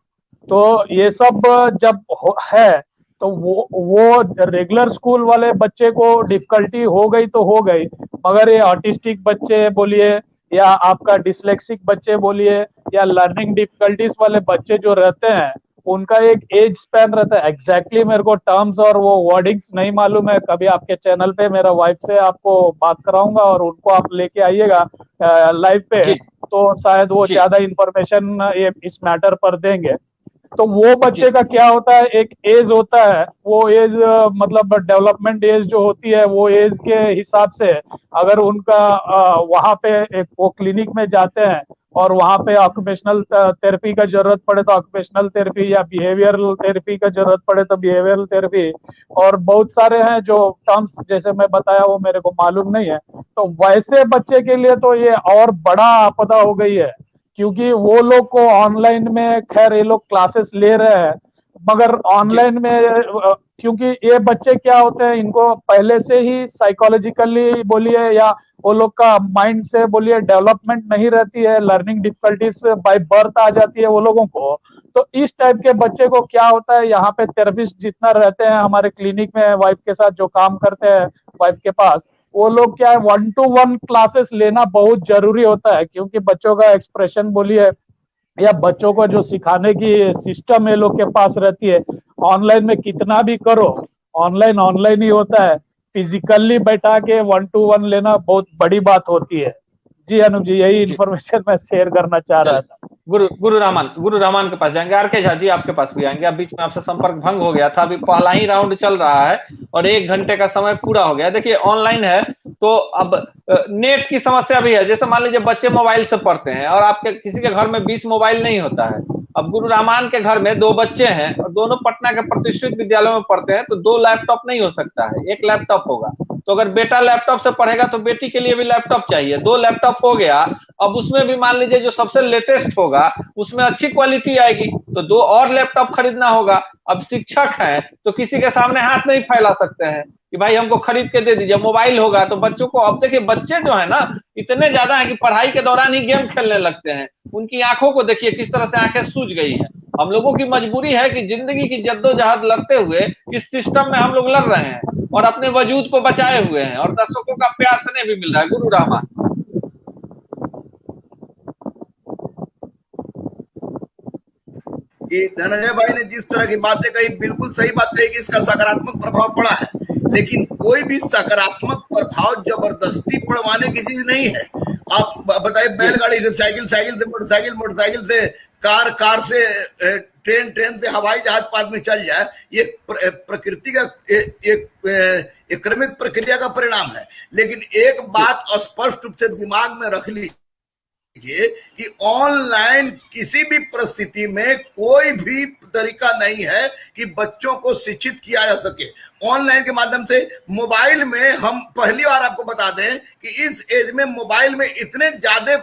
तो ये सब जब है तो वो रेगुलर स्कूल वाले बच्चे को डिफिकल्टी हो गई तो हो गई, मगर ये ऑटिस्टिक बच्चे बोलिए या आपका डिसलेक्सिक बच्चे बोलिए या लर्निंग डिफिकल्टीज वाले बच्चे जो रहते हैं, उनका एक एज स्पैन रहता है। एग्जैक्टली मेरे को टर्म्स और वो वर्डिंग्स नहीं मालूम है, कभी आपके चैनल पे मेरा वाइफ से आपको बात कराऊंगा और उनको आप लेके आइएगा लाइव पे, तो शायद वो ज्यादा इंफॉर्मेशन इस मैटर पर देंगे। तो वो बच्चे का क्या होता है, एक एज होता है, वो एज मतलब डेवलपमेंट एज जो होती है, वो एज के हिसाब से अगर उनका वहां पे वो क्लिनिक में जाते हैं और वहां पे ऑक्यूपेशनल थेरेपी का जरूरत पड़े तो ऑक्यूपेशनल थेरेपी, या बिहेवियरल थेरेपी का जरूरत पड़े तो बिहेवियरल थेरेपी, और बहुत सारे हैं जो टर्म्स जैसे मैं बताया वो मेरे को मालूम नहीं है। तो वैसे बच्चे के लिए तो ये और बड़ा आपदा हो गई है, क्योंकि वो लोग को ऑनलाइन में, खैर ये लोग क्लासेस ले रहे हैं, मगर ऑनलाइन में क्योंकि ये बच्चे क्या होते हैं, इनको पहले से ही साइकोलॉजिकली बोलिए या वो लोग का माइंड से बोलिए डेवलपमेंट नहीं रहती है, लर्निंग डिफिकल्टीज बाय बर्थ आ जाती है वो लोगों को। तो इस टाइप के बच्चे को क्या होता है, यहाँ पे थेरेपिस्ट जितना रहते हैं हमारे क्लिनिक में, वाइफ के साथ जो काम करते हैं वाइफ के पास, वो लोग क्या है 1-to-1 क्लासेस लेना बहुत जरूरी होता है, क्योंकि बच्चों का एक्सप्रेशन बोलिए या बच्चों को जो सिखाने की सिस्टम है लोग के पास रहती है, ऑनलाइन में कितना भी करो ऑनलाइन ही होता है। फिजिकली बैठा के 1-to-1 लेना बहुत बड़ी बात होती है। जी अनुप जी, यही इन्फॉर्मेशन मैं शेयर करना चाह रहा था। गुरु रामान के पास जाएंगे। आर के झा जी आपके पास भी आएंगे। अब बीच में आपसे संपर्क भंग हो गया था, अभी पहला ही राउंड चल रहा है और 1 घंटे का समय पूरा हो गया। देखिए ऑनलाइन है तो अब नेट की समस्या भी है। जैसे मान लीजिए बच्चे मोबाइल से पढ़ते हैं और आपके किसी के घर में 20 मोबाइल नहीं होता है। अब गुरु रामान के घर में 2 बच्चे हैं और दोनों पटना के प्रतिष्ठित विद्यालयों में पढ़ते हैं, तो 2 लैपटॉप नहीं हो सकता है, 1 लैपटॉप होगा। तो अगर बेटा लैपटॉप से पढ़ेगा तो बेटी के लिए भी लैपटॉप चाहिए। 2 लैपटॉप हो गया। अब उसमें भी मान लीजिए जो सबसे लेटेस्ट होगा उसमें अच्छी क्वालिटी आएगी, तो 2 और लैपटॉप खरीदना होगा। अब शिक्षक हैं तो किसी के सामने हाथ नहीं फैला सकते हैं कि भाई हमको खरीद के दे दीजिए। मोबाइल होगा तो बच्चों को, अब देखिए बच्चे जो है ना इतने ज्यादा है कि पढ़ाई के दौरान ही गेम खेलने लगते हैं। उनकी आंखों को देखिए किस तरह से आंखें सूज गई हैं। हम लोगों की मजबूरी है कि जिंदगी की जद्दोजहद लड़ते हुए इस सिस्टम में हम लोग लड़ रहे हैं और अपने वजूद को बचाए हुए हैं और दर्शकों का प्यार स्नेह भी मिल रहा है। गुरु रामान कि धनंजय भाई ने जिस तरह की बातें कही, बिल्कुल सही बात कही कि इसका सकारात्मक प्रभाव पड़ा है, लेकिन कोई भी सकारात्मक प्रभाव जबरदस्ती पड़वाने की चीज नहीं है। आप बताइए, बैलगाड़ी से साइकिल, साइकिल से मोटरसाइकिल, मोटरसाइकिल से कार, कार से ट्रेन, ट्रेन से हवाई जहाज पास में चल जाए, ये प्रकृति का एक क्रमिक प्रक्रिया का परिणाम है। लेकिन एक बात स्पष्ट रूप से दिमाग में रख ली ये कि ऑनलाइन किसी भी परिस्थिति में कोई भी तरीका नहीं है कि बच्चों को शिक्षित किया जा सके। ऑनलाइन के माध्यम से मोबाइल में, हम पहली बार आपको बता दें कि इस एज में मोबाइल में इतने ज्यादा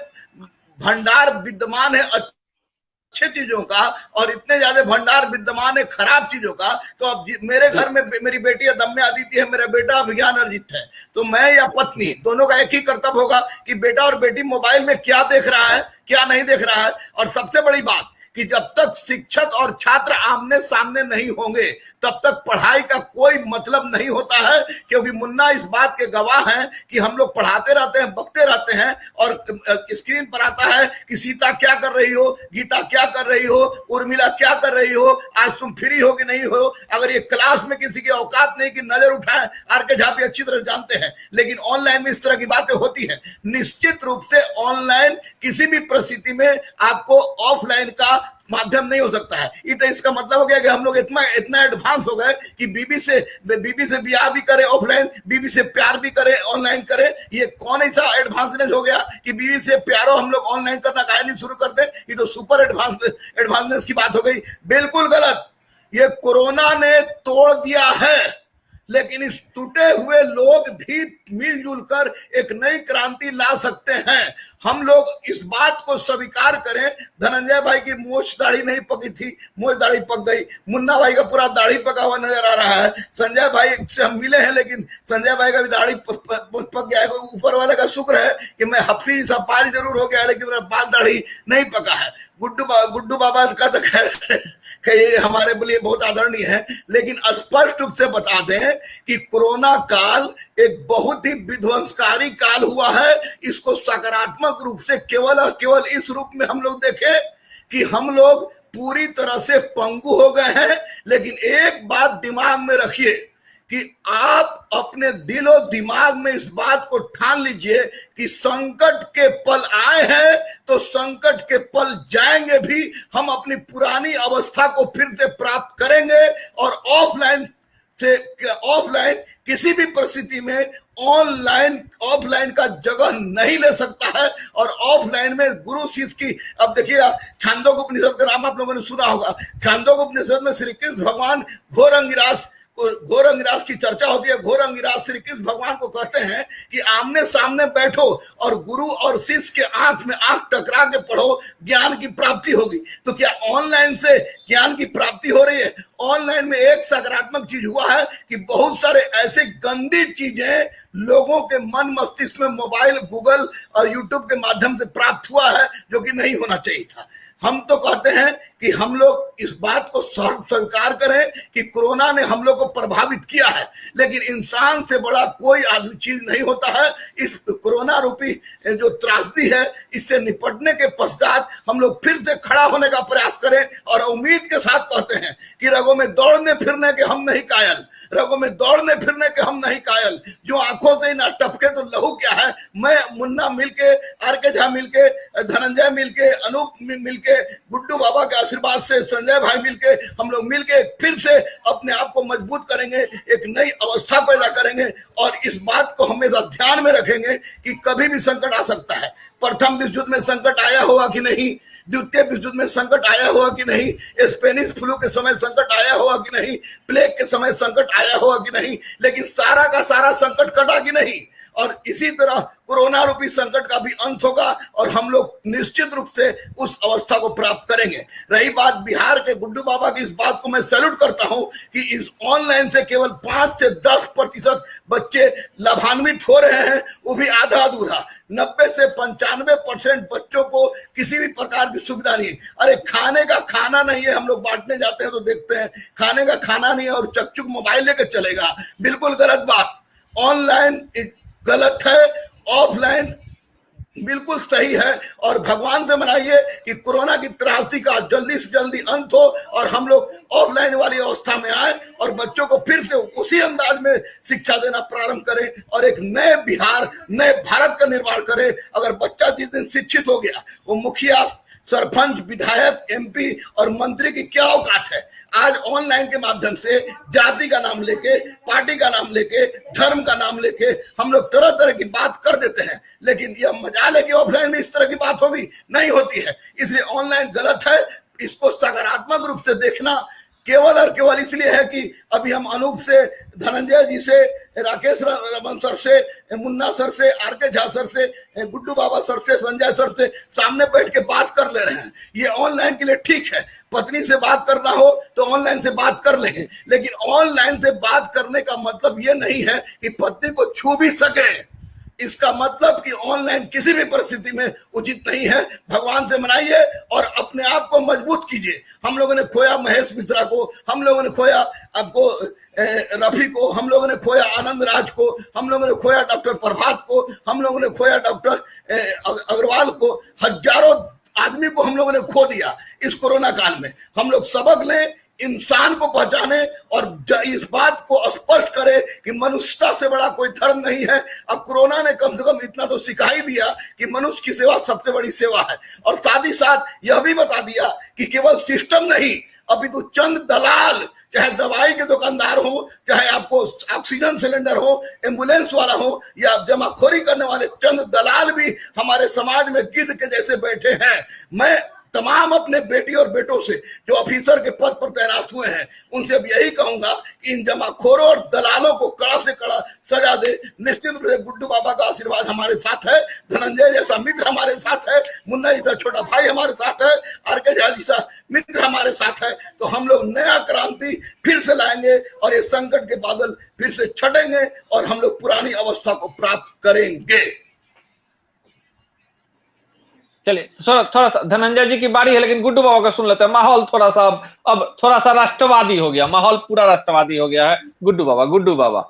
भंडार विद्यमान है अच्छे चीजों का और इतने ज्यादा भंडार विद्यमान है खराब चीजों का। तो अब मेरे घर में मेरी बेटी अदम्य अदिति है, मेरा बेटा अभिज्ञान अर्जित है, तो मैं या पत्नी दोनों का एक ही कर्तव्य होगा कि बेटा और बेटी मोबाइल में क्या देख रहा है, क्या नहीं देख रहा है। और सबसे बड़ी बात कि जब तक शिक्षक और छात्र आमने सामने नहीं होंगे तब तक पढ़ाई का कोई मतलब नहीं होता है, क्योंकि मुन्ना इस बात के गवाह हैं कि हम लोग पढ़ाते रहते हैं, बकते रहते हैं और स्क्रीन पर आता है कि सीता क्या कर रही हो, गीता क्या कर रही हो, उर्मिला क्या कर रही हो, आज तुम फ्री हो कि नहीं हो। अगर ये क्लास में किसी की औकात नहीं कि नजर उठाए, आर के झा भी अच्छी तरह जानते हैं, लेकिन ऑनलाइन में इस तरह की बातें होती है। निश्चित रूप से ऑनलाइन किसी भी परिस्थिति में आपको ऑफलाइन का माध्यम नहीं हो सकता है। ये तो इसका मतलब हो गया कि हम लोग इतना एडवांस हो गए कि बीबी से ब्याह भी करे ऑफलाइन, बीबी से प्यार भी करे ऑनलाइन करे। ये कौन ऐसा एडवांसनेस हो गया कि बीबी से प्यारो हम लोग ऑनलाइन करना काहे नहीं शुरू करते। ये तो सुपर एडवांसनेस की बात हो गई। बिल्कुल गलत। ये कोरोना ने तोड़ दिया है, लेकिन इस टूटे हुए लोग भी मिलजुल कर एक नई क्रांति ला सकते हैं। हम लोग इस बात को स्वीकार करें। धनंजय भाई की मूछ दाढ़ी नहीं पकी थी, मूछ दाढ़ी पक गई। मुन्ना भाई का पूरा दाढ़ी पका हुआ नजर आ रहा है। संजय भाई से हम मिले हैं, लेकिन संजय भाई का भी दाढ़ी पक गया है। ऊपर वाले का शुक्र है कि मैं हफ्सी सा बाल जरूर हो गया, लेकिन मेरा बाल दाढ़ी नहीं पका है। गुड्डू बाबा का तो खैर हमारे लिए बहुत आदरणीय है, लेकिन स्पष्ट रूप से बता दें कि कोरोना काल एक बहुत ही विध्वंसकारी काल हुआ है। इसको सकारात्मक रूप से केवल इस रूप में हम लोग देखें कि हम लोग पूरी तरह से पंगु हो गए हैं। लेकिन एक बात दिमाग में रखिए कि आप अपने दिलो दिमाग में इस बात को ठान लीजिए कि संकट के पल आए हैं तो संकट के पल जाएंगे भी। हम अपनी पुरानी अवस्था को फिर से प्राप्त करेंगे और ऑफलाइन किसी भी परिस्थिति में ऑफलाइन का जगह नहीं ले सकता है। और ऑफलाइन में गुरु शिष्य की, अब देखिएगा छांदोग्योपनिषद का नाम आप लोगों ने सुना होगा। छांदोग्योपनिषद में श्री कृष्ण भगवान घोर अंगिरास घोर अंगिरास की चर्चा होती है। घोर अंगिरास श्री कृष्ण भगवान को कहते हैं कि आमने सामने बैठो और गुरु और शिष्य के आंख में आंख टकरा के पढ़ो, ज्ञान की प्राप्ति होगी। तो क्या ऑनलाइन से ज्ञान की प्राप्ति हो रही है? ऑनलाइन में एक सकारात्मक चीज हुआ है कि बहुत सारे ऐसे गंदी चीजें लोगों के मन मस्तिष्क में मोबाइल, गूगल और यूट्यूब के माध्यम से प्राप्त हुआ है, जो कि नहीं होना चाहिए था। हम तो कहते हैं कि हम लोग इस बात को स्वीकार करें कि कोरोना ने हम लोग को प्रभावित किया है, लेकिन इंसान से बड़ा कोई आदमी चीज नहीं होता है। इस कोरोना रूपी जो त्रासदी है, इससे निपटने के पश्चात हम लोग फिर से खड़ा होने का प्रयास करें और उम्मीद के साथ कहते हैं कि रगों में दौड़ने फिरने के हम नहीं कायल, रगों में दौड़ने फिरने के हम नहीं कायल। जो आंखों से ना टपके तो लहू क्या है। मैं, मुन्ना मिलके, आर.के. झा मिलके, धनंजय मिलके, अनूप मिलके, गुड्डू बाबा के आशीर्वाद से, संजय भाई मिलके, हम लोग मिलके फिर से अपने आप को मजबूत करेंगे, एक नई अवस्था पैदा करेंगे और इस बात को हमेशा ध्यान में रखेंगे कि कभी भी संकट आ सकता है। प्रथम विश्व युद्ध में संकट आया होगा कि नहीं, द्वितीय विश्व युद्ध में संकट आया होगा कि नहीं, स्पेनिश फ्लू के समय संकट आया होगा कि नहीं, प्लेग के समय संकट आया होगा कि नहीं, लेकिन सारा का सारा संकट कटा कि नहीं। और इसी तरह कोरोना रूपी संकट का भी अंत होगा और हम लोग निश्चित रूप से उस अवस्था को प्राप्त करेंगे। रही बात बिहार के गुड्डू बाबा की, इस बात को मैं सैल्यूट करता हूं कि इस ऑनलाइन से केवल 5 से 10% बच्चे लाभान्वित हो रहे हैं, वो भी आधा अधूरा। 90 से 95% बच्चों को किसी भी प्रकार की सुविधा नहीं है। अरे खाने का खाना नहीं है, हम लोग बांटने जाते हैं तो देखते हैं खाने का खाना नहीं है और चकचुक मोबाइल लेकर चलेगा, बिल्कुल गलत बात। ऑनलाइन गलत है, ऑफलाइन बिल्कुल सही है। और भगवान से मनाइए कि कोरोना की त्रासदी का जल्दी से जल्दी अंत हो और हम लोग ऑफलाइन वाली अवस्था में आए और बच्चों को फिर से उसी अंदाज में शिक्षा देना प्रारंभ करें और एक नए बिहार, नए भारत का निर्माण करें। अगर बच्चा जिस दिन शिक्षित हो गया, वो मुखिया, सरपंच, विधायक, एमपी और मंत्री की क्या औकात है। आज ऑनलाइन के माध्यम से जाति का नाम लेके, पार्टी का नाम लेके, धर्म का नाम लेके हम लोग तरह तरह की बात कर देते हैं, लेकिन यह मजाल है कि ऑफलाइन में इस तरह की बात होगी, नहीं होती है। इसलिए ऑनलाइन गलत है, इसको सकारात्मक रूप से देखना केवल और केवल इसलिए है कि अभी हम अनूप से, धनंजय जी से, राकेश रमन सर से, मुन्ना सर से, आर.के. झा सर से, गुड्डू बाबा सर से, संजय सर से सामने बैठ के बात कर ले रहे हैं। ये ऑनलाइन के लिए ठीक है, पत्नी से बात करना हो तो ऑनलाइन से बात कर लेंगे, लेकिन ऑनलाइन से बात करने का मतलब ये नहीं है कि पत्नी को छू भी सके। इसका मतलब कि ऑनलाइन किसी भी परिस्थिति में उचित नहीं है। भगवान से मनाइए और अपने आप को मजबूत कीजिए। हम लोगों ने खोया महेश मिश्रा को, हम लोगों ने खोया आपको रफी को, हम लोगों ने खोया आनंद राज को, हम लोगों ने खोया डॉक्टर प्रभात को, हम लोगों ने खोया डॉक्टर अग्रवाल को, हजारों आदमी को हम लोगों ने खो दिया इस कोरोना काल में। हम लोग सबक लें, इंसान को पहचाने और इस बात को स्पष्ट करे कि मनुष्यता से बड़ा कोई धर्म नहीं है। अब कोरोना ने कम से कम इतना तो सिखा ही दिया कि मनुष्य की सेवा सबसे बड़ी सेवा है, और साथ ही साथ यह भी बता दिया कि केवल सिस्टम नहीं, अभी तो चंद दलाल, चाहे दवाई के दुकानदार हो, चाहे आपको ऑक्सीजन सिलेंडर हो, एम्बुलेंस वाला हो, या जमाखोरी करने वाले चंद दलाल भी हमारे समाज में गिद्ध के जैसे बैठे हैं। मैं तमाम अपने बेटी और बेटों से जो ऑफिसर के पद पर तैनात हुए हैं, उनसे अब यही कहूंगा कि इन जमाखोरों और दलालों को कड़ा से कड़ा सजा दे। निश्चित रूप से गुड्डू बाबा का आशीर्वाद हमारे साथ है, धनंजय जैसा मित्र हमारे साथ है, मुन्ना जैसा छोटा भाई हमारे साथ है, आर.के. झा जैसा मित्र हमारे साथ है। तो हम लोग नया क्रांति फिर से लाएंगे और ये संकट के बादल फिर से छटेंगे और हम लोग पुरानी अवस्था को प्राप्त करेंगे। चलिए थोड़ा सा धनंजय जी की बारी है, लेकिन गुड्डू बाबा का सुन लेते हैं। माहौल थोड़ा सा अब थोड़ा सा राष्ट्रवादी हो गया, माहौल पूरा राष्ट्रवादी हो गया है। गुड्डू बाबा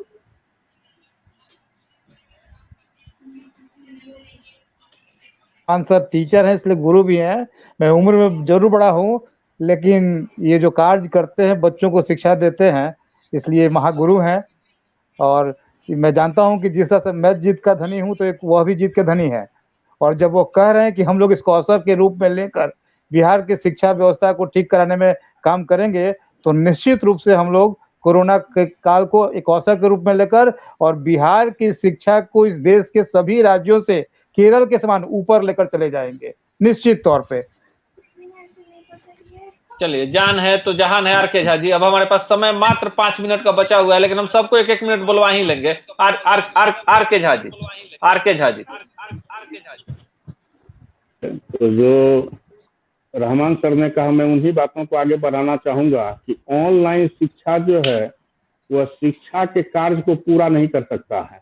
हम सब टीचर हैं, इसलिए गुरु भी हैं। मैं उम्र में जरूर बड़ा हूँ, लेकिन ये जो कार्य करते हैं, बच्चों को शिक्षा देते हैं, इसलिए महागुरु हैं। और मैं जानता हूँ कि जिस तरह से मैं जीत का धनी हूँ, तो एक वह भी जीत के धनी है। और जब वो कह रहे हैं कि हम लोग इसको अवसर के रूप में लेकर बिहार की शिक्षा व्यवस्था को ठीक कराने में काम करेंगे, तो निश्चित रूप से हम लोग कोरोना के काल को एक अवसर के रूप में लेकर और बिहार की शिक्षा को इस देश के सभी राज्यों से केरल के समान ऊपर लेकर चले जाएंगे, निश्चित तौर पे। चलिए, जान है तो जहान है। आर.के. झा जी, अब हमारे पास समय मात्र 5 मिनट का बचा हुआ है, लेकिन हम सबको 1-1 मिनट बुलवा ही लेंगे। आर.के. झा जी, आर.के. झा जी। तो जो रहमान सर ने कहा, मैं उन्हीं बातों को आगे बढ़ाना चाहूंगा कि ऑनलाइन शिक्षा जो है वह शिक्षा के कार्य को पूरा नहीं कर सकता है।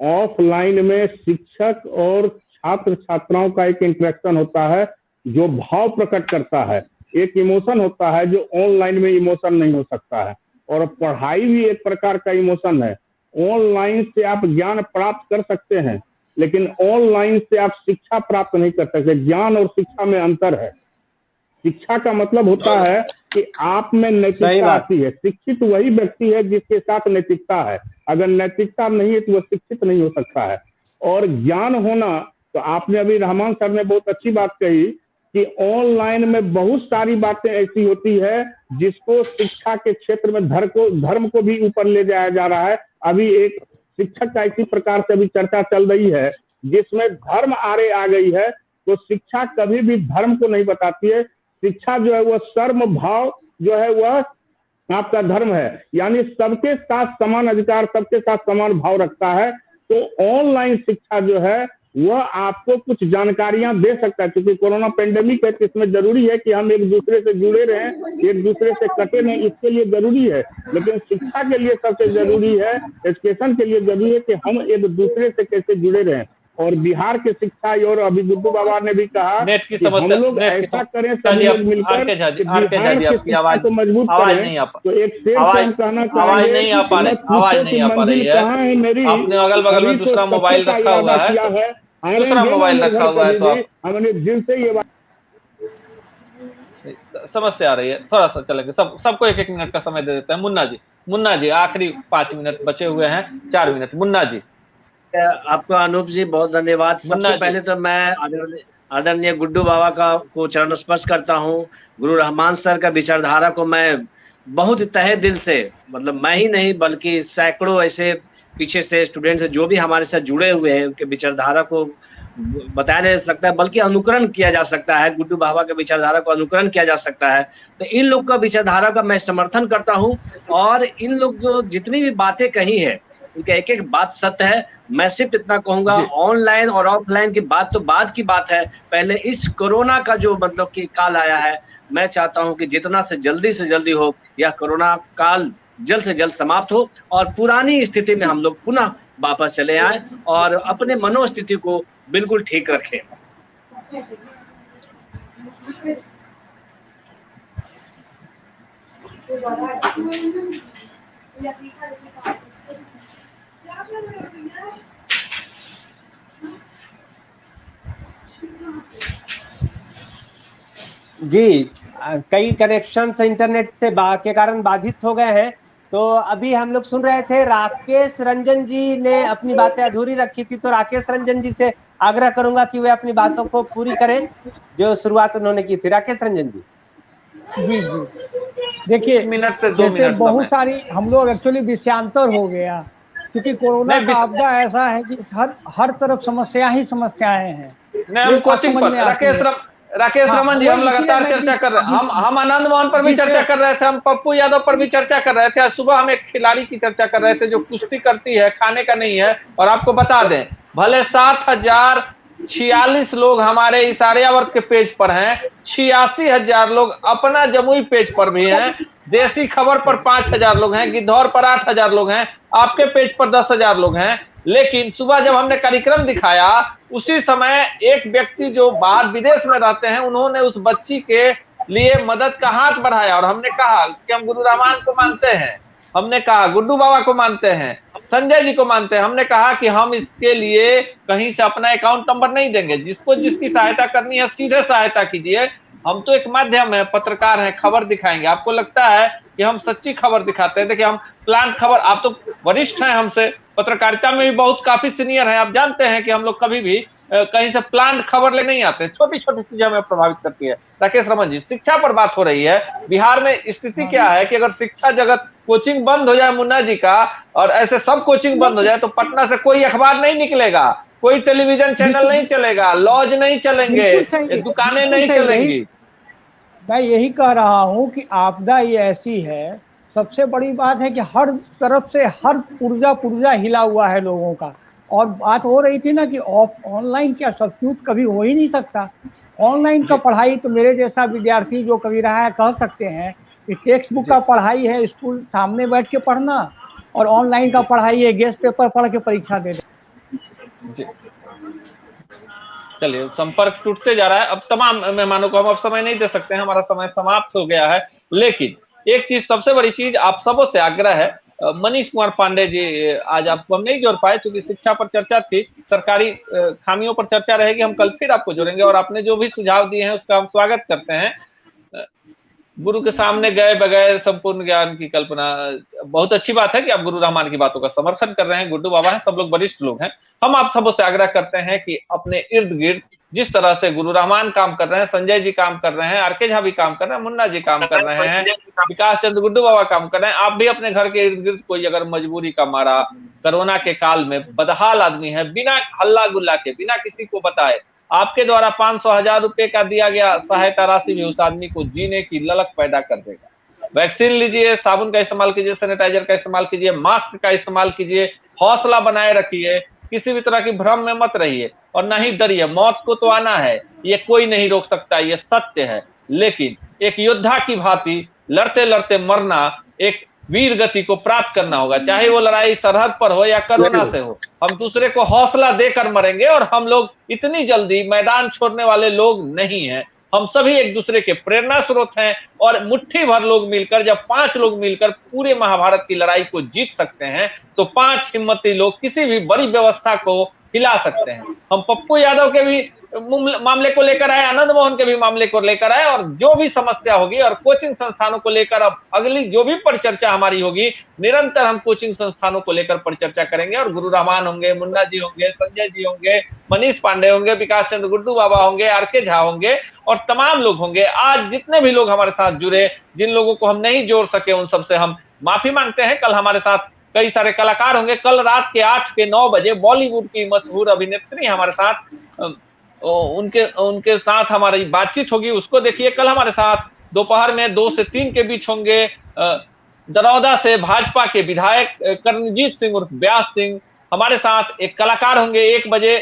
ऑफलाइन में शिक्षक और छात्र छात्राओं का एक इंटरेक्शन होता है जो भाव प्रकट करता है, एक इमोशन होता है जो ऑनलाइन में इमोशन नहीं हो सकता है। और पढ़ाई भी एक प्रकार का इमोशन है। ऑनलाइन से आप ज्ञान प्राप्त कर सकते हैं, लेकिन ऑनलाइन से आप शिक्षा प्राप्त नहीं कर सकते। ज्ञान और शिक्षा में अंतर है। शिक्षा का मतलब होता है कि आप में नैतिकता आती है। शिक्षित वही व्यक्ति है जिसके साथ नैतिकता है। अगर नैतिकता नहीं है तो वह शिक्षित नहीं हो सकता है। और ज्ञान होना, तो आपने अभी रहमान सर ने बहुत अच्छी बात कही कि ऑनलाइन में बहुत सारी बातें ऐसी होती है जिसको शिक्षा के क्षेत्र में धर्म को भी ऊपर ले जाया जा रहा है। अभी एक शिक्षक का इसी प्रकार से अभी चर्चा चल रही है जिसमें धर्म आड़े आ गई है। तो शिक्षा कभी भी धर्म को नहीं बताती है। शिक्षा जो है वह सर्व भाव जो है वह आपका धर्म है, यानी सबके साथ समान अधिकार, सबके साथ समान भाव रखता है। तो ऑनलाइन शिक्षा जो है वह आपको कुछ जानकारियां दे सकता है, क्योंकि कोरोना पेंडेमिक है तो इसमें जरूरी है कि हम एक दूसरे से जुड़े रहें, एक दूसरे से कटे नहीं, इसके लिए जरूरी है। लेकिन शिक्षा के लिए सबसे जरूरी है, एजुकेशन के लिए जरूरी है कि हम एक दूसरे से कैसे जुड़े रहें। और बिहार के शिक्षा, और अभी गुड्डू बाबा ने भी कहा कि हम लोग ऐसा करें सभी लोग मिलकर बिहार के शिक्षा को मजबूत करें। तो एक शेर से हम कहना चाहेंगे, कहाँ है मेरी, आपने अगल बगल में दूसरा मोबाइल रखा हुआ है, दूसरा मोबाइल रखा हुआ है, तो हमने दिल से ये बात समस्या आ रही है। थोड़ा सा चलेंगे, सबको 1-1 मिनट का समय दे देते हैं। मुन्ना जी आखिरी 5 मिनट बचे हुए हैं, 4 मिनट। मुन्ना जी। आपको अनूप जी बहुत धन्यवाद। सबसे पहले तो मैं आदरणीय गुड्डू बाबा को चरण स्पर्श करता हूँ। गुरु रहमान सर का विचारधारा को मैं बहुत तहे दिल से, मतलब मैं ही नहीं बल्कि सैकड़ों ऐसे पीछे से स्टूडेंट्स जो भी हमारे साथ जुड़े हुए हैं, उनके विचारधारा को बताया जा सकता है, बल्कि अनुकरण किया जा सकता है। गुड्डू बाबा के विचारधारा को अनुकरण किया जा सकता है। तो इन लोग का विचारधारा का मैं समर्थन करता हूँ। और इन लोग जो जितनी भी बातें कही है उनका एक एक बात सत्य है। मैं सिर्फ इतना कहूंगा, ऑनलाइन और ऑफलाइन की बात तो बाद की बात है। पहले इस कोरोना का जो मतलब कि काल आया है, मैं चाहता हूं कि जितना से जल्दी हो यह कोरोना काल जल्द से जल्द समाप्त हो और पुरानी स्थिति में हम लोग पुनः वापस चले आए और अपने मनोस्थिति को बिल्कुल ठीक रखें। जी, कई कनेक्शन इंटरनेट से के कारण बाधित हो गए हैं। तो अभी हम लोग सुन रहे थे, राकेश रंजन जी ने अपनी बातें अधूरी रखी थी, तो राकेश रंजन जी से आग्रह करूंगा कि वे अपनी बातों को पूरी करें जो शुरुआत उन्होंने की थी। राकेश रंजन जी। जी देखिए, मिनट से 2 मिनट बहुत सारी हम लोग एक्चुअली विषयांतर हो गया, क्योंकि कोरोना का आपदा ऐसा है कि हर तरफ समस्याएं हैं। हम कोचिंग पर राकेश रमन जी, हम लगातार चर्चा कर रहे हैं। हम आनंद मोहन पर भी चर्चा कर रहे थे, हम पप्पू यादव पर भी चर्चा कर रहे थे। आज सुबह हम एक खिलाड़ी की चर्चा कर रहे थे जो कुश्ती करती है, खाने का नहीं है। और आपको बता दें, भले 7046 लोग हमारे इस आर्यावर्त के पेज पर हैं, 86,000 लोग अपना जमुई पेज पर भी हैं, देसी खबर पर 5,000 लोग हैं, गिद्धौर पर 8,000 लोग हैं, आपके पेज पर 10,000 लोग हैं। लेकिन सुबह जब हमने कार्यक्रम दिखाया, उसी समय एक व्यक्ति जो बाहर विदेश में रहते हैं, उन्होंने उस बच्ची के लिए मदद का हाथ बढ़ाया। और हमने कहा कि हम गुरु रहमान को मानते हैं, हमने कहा गुड्डू बाबा को मानते हैं, संजय जी को मानते हैं। हमने कहा कि हम इसके लिए कहीं से अपना अकाउंट नंबर नहीं देंगे। जिसको जिसकी सहायता करनी है सीधे सहायता कीजिए। हम तो एक माध्यम है, पत्रकार हैं, खबर दिखाएंगे। आपको लगता है कि हम सच्ची खबर दिखाते हैं? देखिए, हम प्लान खबर, आप तो वरिष्ठ हैं हमसे, पत्रकारिता में भी बहुत काफी सीनियर हैं, आप जानते हैं कि हम लोग कभी भी कहीं से प्लान खबर ले नहीं आते। छोटी छोटी चीजें हमें प्रभावित करती है। राकेश रमन जी, शिक्षा पर बात हो रही है। बिहार में स्थिति क्या है कि अगर शिक्षा जगत कोचिंग बंद हो जाए मुन्ना जी का, और ऐसे सब कोचिंग बंद हो जाए, तो पटना से कोई अखबार नहीं निकलेगा, कोई टेलीविजन चैनल नहीं चलेगा, लॉज नहीं चलेंगे, दुकानें नहीं चलेंगी। मैं यही कह रहा हूँ कि आपदा ये ऐसी है, सबसे बड़ी बात है कि हर तरफ से हर पुर्जा हिला हुआ है लोगों का। और बात हो रही थी ना कि ऑनलाइन क्या सब्स्टिट्यूट कभी हो ही नहीं सकता। ऑनलाइन का पढ़ाई तो मेरे जैसा विद्यार्थी जो कभी रहा है कह सकते हैं कि टेक्स्ट बुक का पढ़ाई है स्कूल सामने बैठ के पढ़ना, और ऑनलाइन का पढ़ाई है गेस्ट पेपर पढ़ के परीक्षा दे दे। चलिए, संपर्क टूटते जा रहा है। अब तमाम मेहमानों को हम अब समय नहीं दे सकते हैं, हमारा समय समाप्त हो गया है। लेकिन एक चीज, सबसे बड़ी चीज आप सबों से आग्रह है, मनीष कुमार पांडे जी, आज आपको हम नहीं जोड़ पाए क्योंकि शिक्षा पर चर्चा थी, सरकारी खामियों पर चर्चा रहेगी, हम कल फिर आपको जोड़ेंगे। और आपने जो भी सुझाव दिए हैं उसका हम स्वागत करते हैं। गुरु के सामने गए बगैर संपूर्ण ज्ञान की कल्पना, बहुत अच्छी बात है कि आप गुरु रहमान की बातों का समर्थन कर रहे हैं। गुड्डू बाबा हैं, सब लोग वरिष्ठ लोग हैं। हम आप सबों से आग्रह करते हैं कि अपने इर्द गिर्द जिस तरह से गुरु रहमान काम कर रहे हैं, संजय जी काम कर रहे हैं, आरके झा भी काम कर रहे हैं, मुन्ना जी काम कर रहे हैं, विकास चंद्र गुड्डू बाबा काम कर रहे हैं, आप भी अपने घर के इर्द गिर्द कोई अगर मजबूरी का मारा कोरोना के काल में बदहाल आदमी है, बिना हल्ला गुल्ला के, बिना किसी को बताए आपके द्वारा 500,000 रुपए का दिया गया सहायता राशि भी उस आदमी को जीने की ललक पैदा कर देगा। वैक्सीन लीजिए, साबुन का इस्तेमाल कीजिए, सैनिटाइजर का इस्तेमाल कीजिए, मास्क का इस्तेमाल कीजिए, हौसला बनाए रखिए, किसी भी तरह की भ्रम में मत रहिए और न ही डरिए। मौत को तो आना है, ये कोई नहीं रोक सकता, ये सत्य है। लेकिन एक योद्धा की भांति लड़ते लड़ते मरना, एक वीर गति को प्राप्त करना होगा, चाहे वो लड़ाई सरहद पर हो या कोरोना से हो। हम दूसरे को हौसला देकर मरेंगे और हम लोग इतनी जल्दी मैदान छोड़ने वाले लोग नहीं हैं। हम सभी एक दूसरे के प्रेरणा स्रोत हैं और मुट्ठी भर लोग मिलकर, जब 5 लोग मिलकर पूरे महाभारत की लड़ाई को जीत सकते हैं तो 5 हिम्मती लोग किसी भी बड़ी व्यवस्था को हिला सकते हैं। हम पप्पू यादव के भी मामले को लेकर आए, आनंद मोहन के भी मामले को लेकर आए, और जो भी समस्या होगी और कोचिंग संस्थानों को लेकर अब अगली जो भी परिचर्चा हमारी होगी, निरंतर हम कोचिंग संस्थानों को लेकर परिचर्चा करेंगे। और गुरु रहमान होंगे, मुन्ना जी होंगे, संजय जी होंगे, मनीष पांडे होंगे, विकास चंद्र गुड्डू बाबा होंगे, आरके झा होंगे और तमाम लोग होंगे। आज जितने भी लोग हमारे साथ जुड़े, जिन लोगों को हम नहीं जोड़ सके उन सबसे हम माफी मांगते हैं। कल हमारे साथ कई सारे कलाकार होंगे। कल रात के 8 के 9 बजे बॉलीवुड की मशहूर अभिनेत्री हमारे साथ, उनके साथ हमारी बातचीत होगी, उसको देखिए। कल हमारे साथ दोपहर में 2 से 3 के बीच होंगे दरौदा से भाजपा के विधायक कर्णजीत सिंह उर्फ व्यास सिंह। हमारे साथ एक कलाकार होंगे 1 बजे,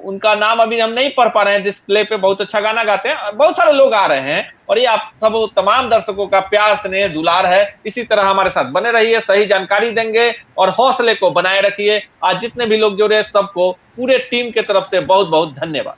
उनका नाम अभी हम नहीं पढ़ पा रहे हैं डिस्प्ले पे, बहुत अच्छा गाना गाते हैं। बहुत सारे लोग आ रहे हैं और ये आप सब तमाम दर्शकों का प्यार स्नेह दुलार है। इसी तरह हमारे साथ बने रहिए, सही जानकारी देंगे और हौसले को बनाए रखिए। आज जितने भी लोग जुड़े सबको पूरे टीम के तरफ से बहुत बहुत धन्यवाद।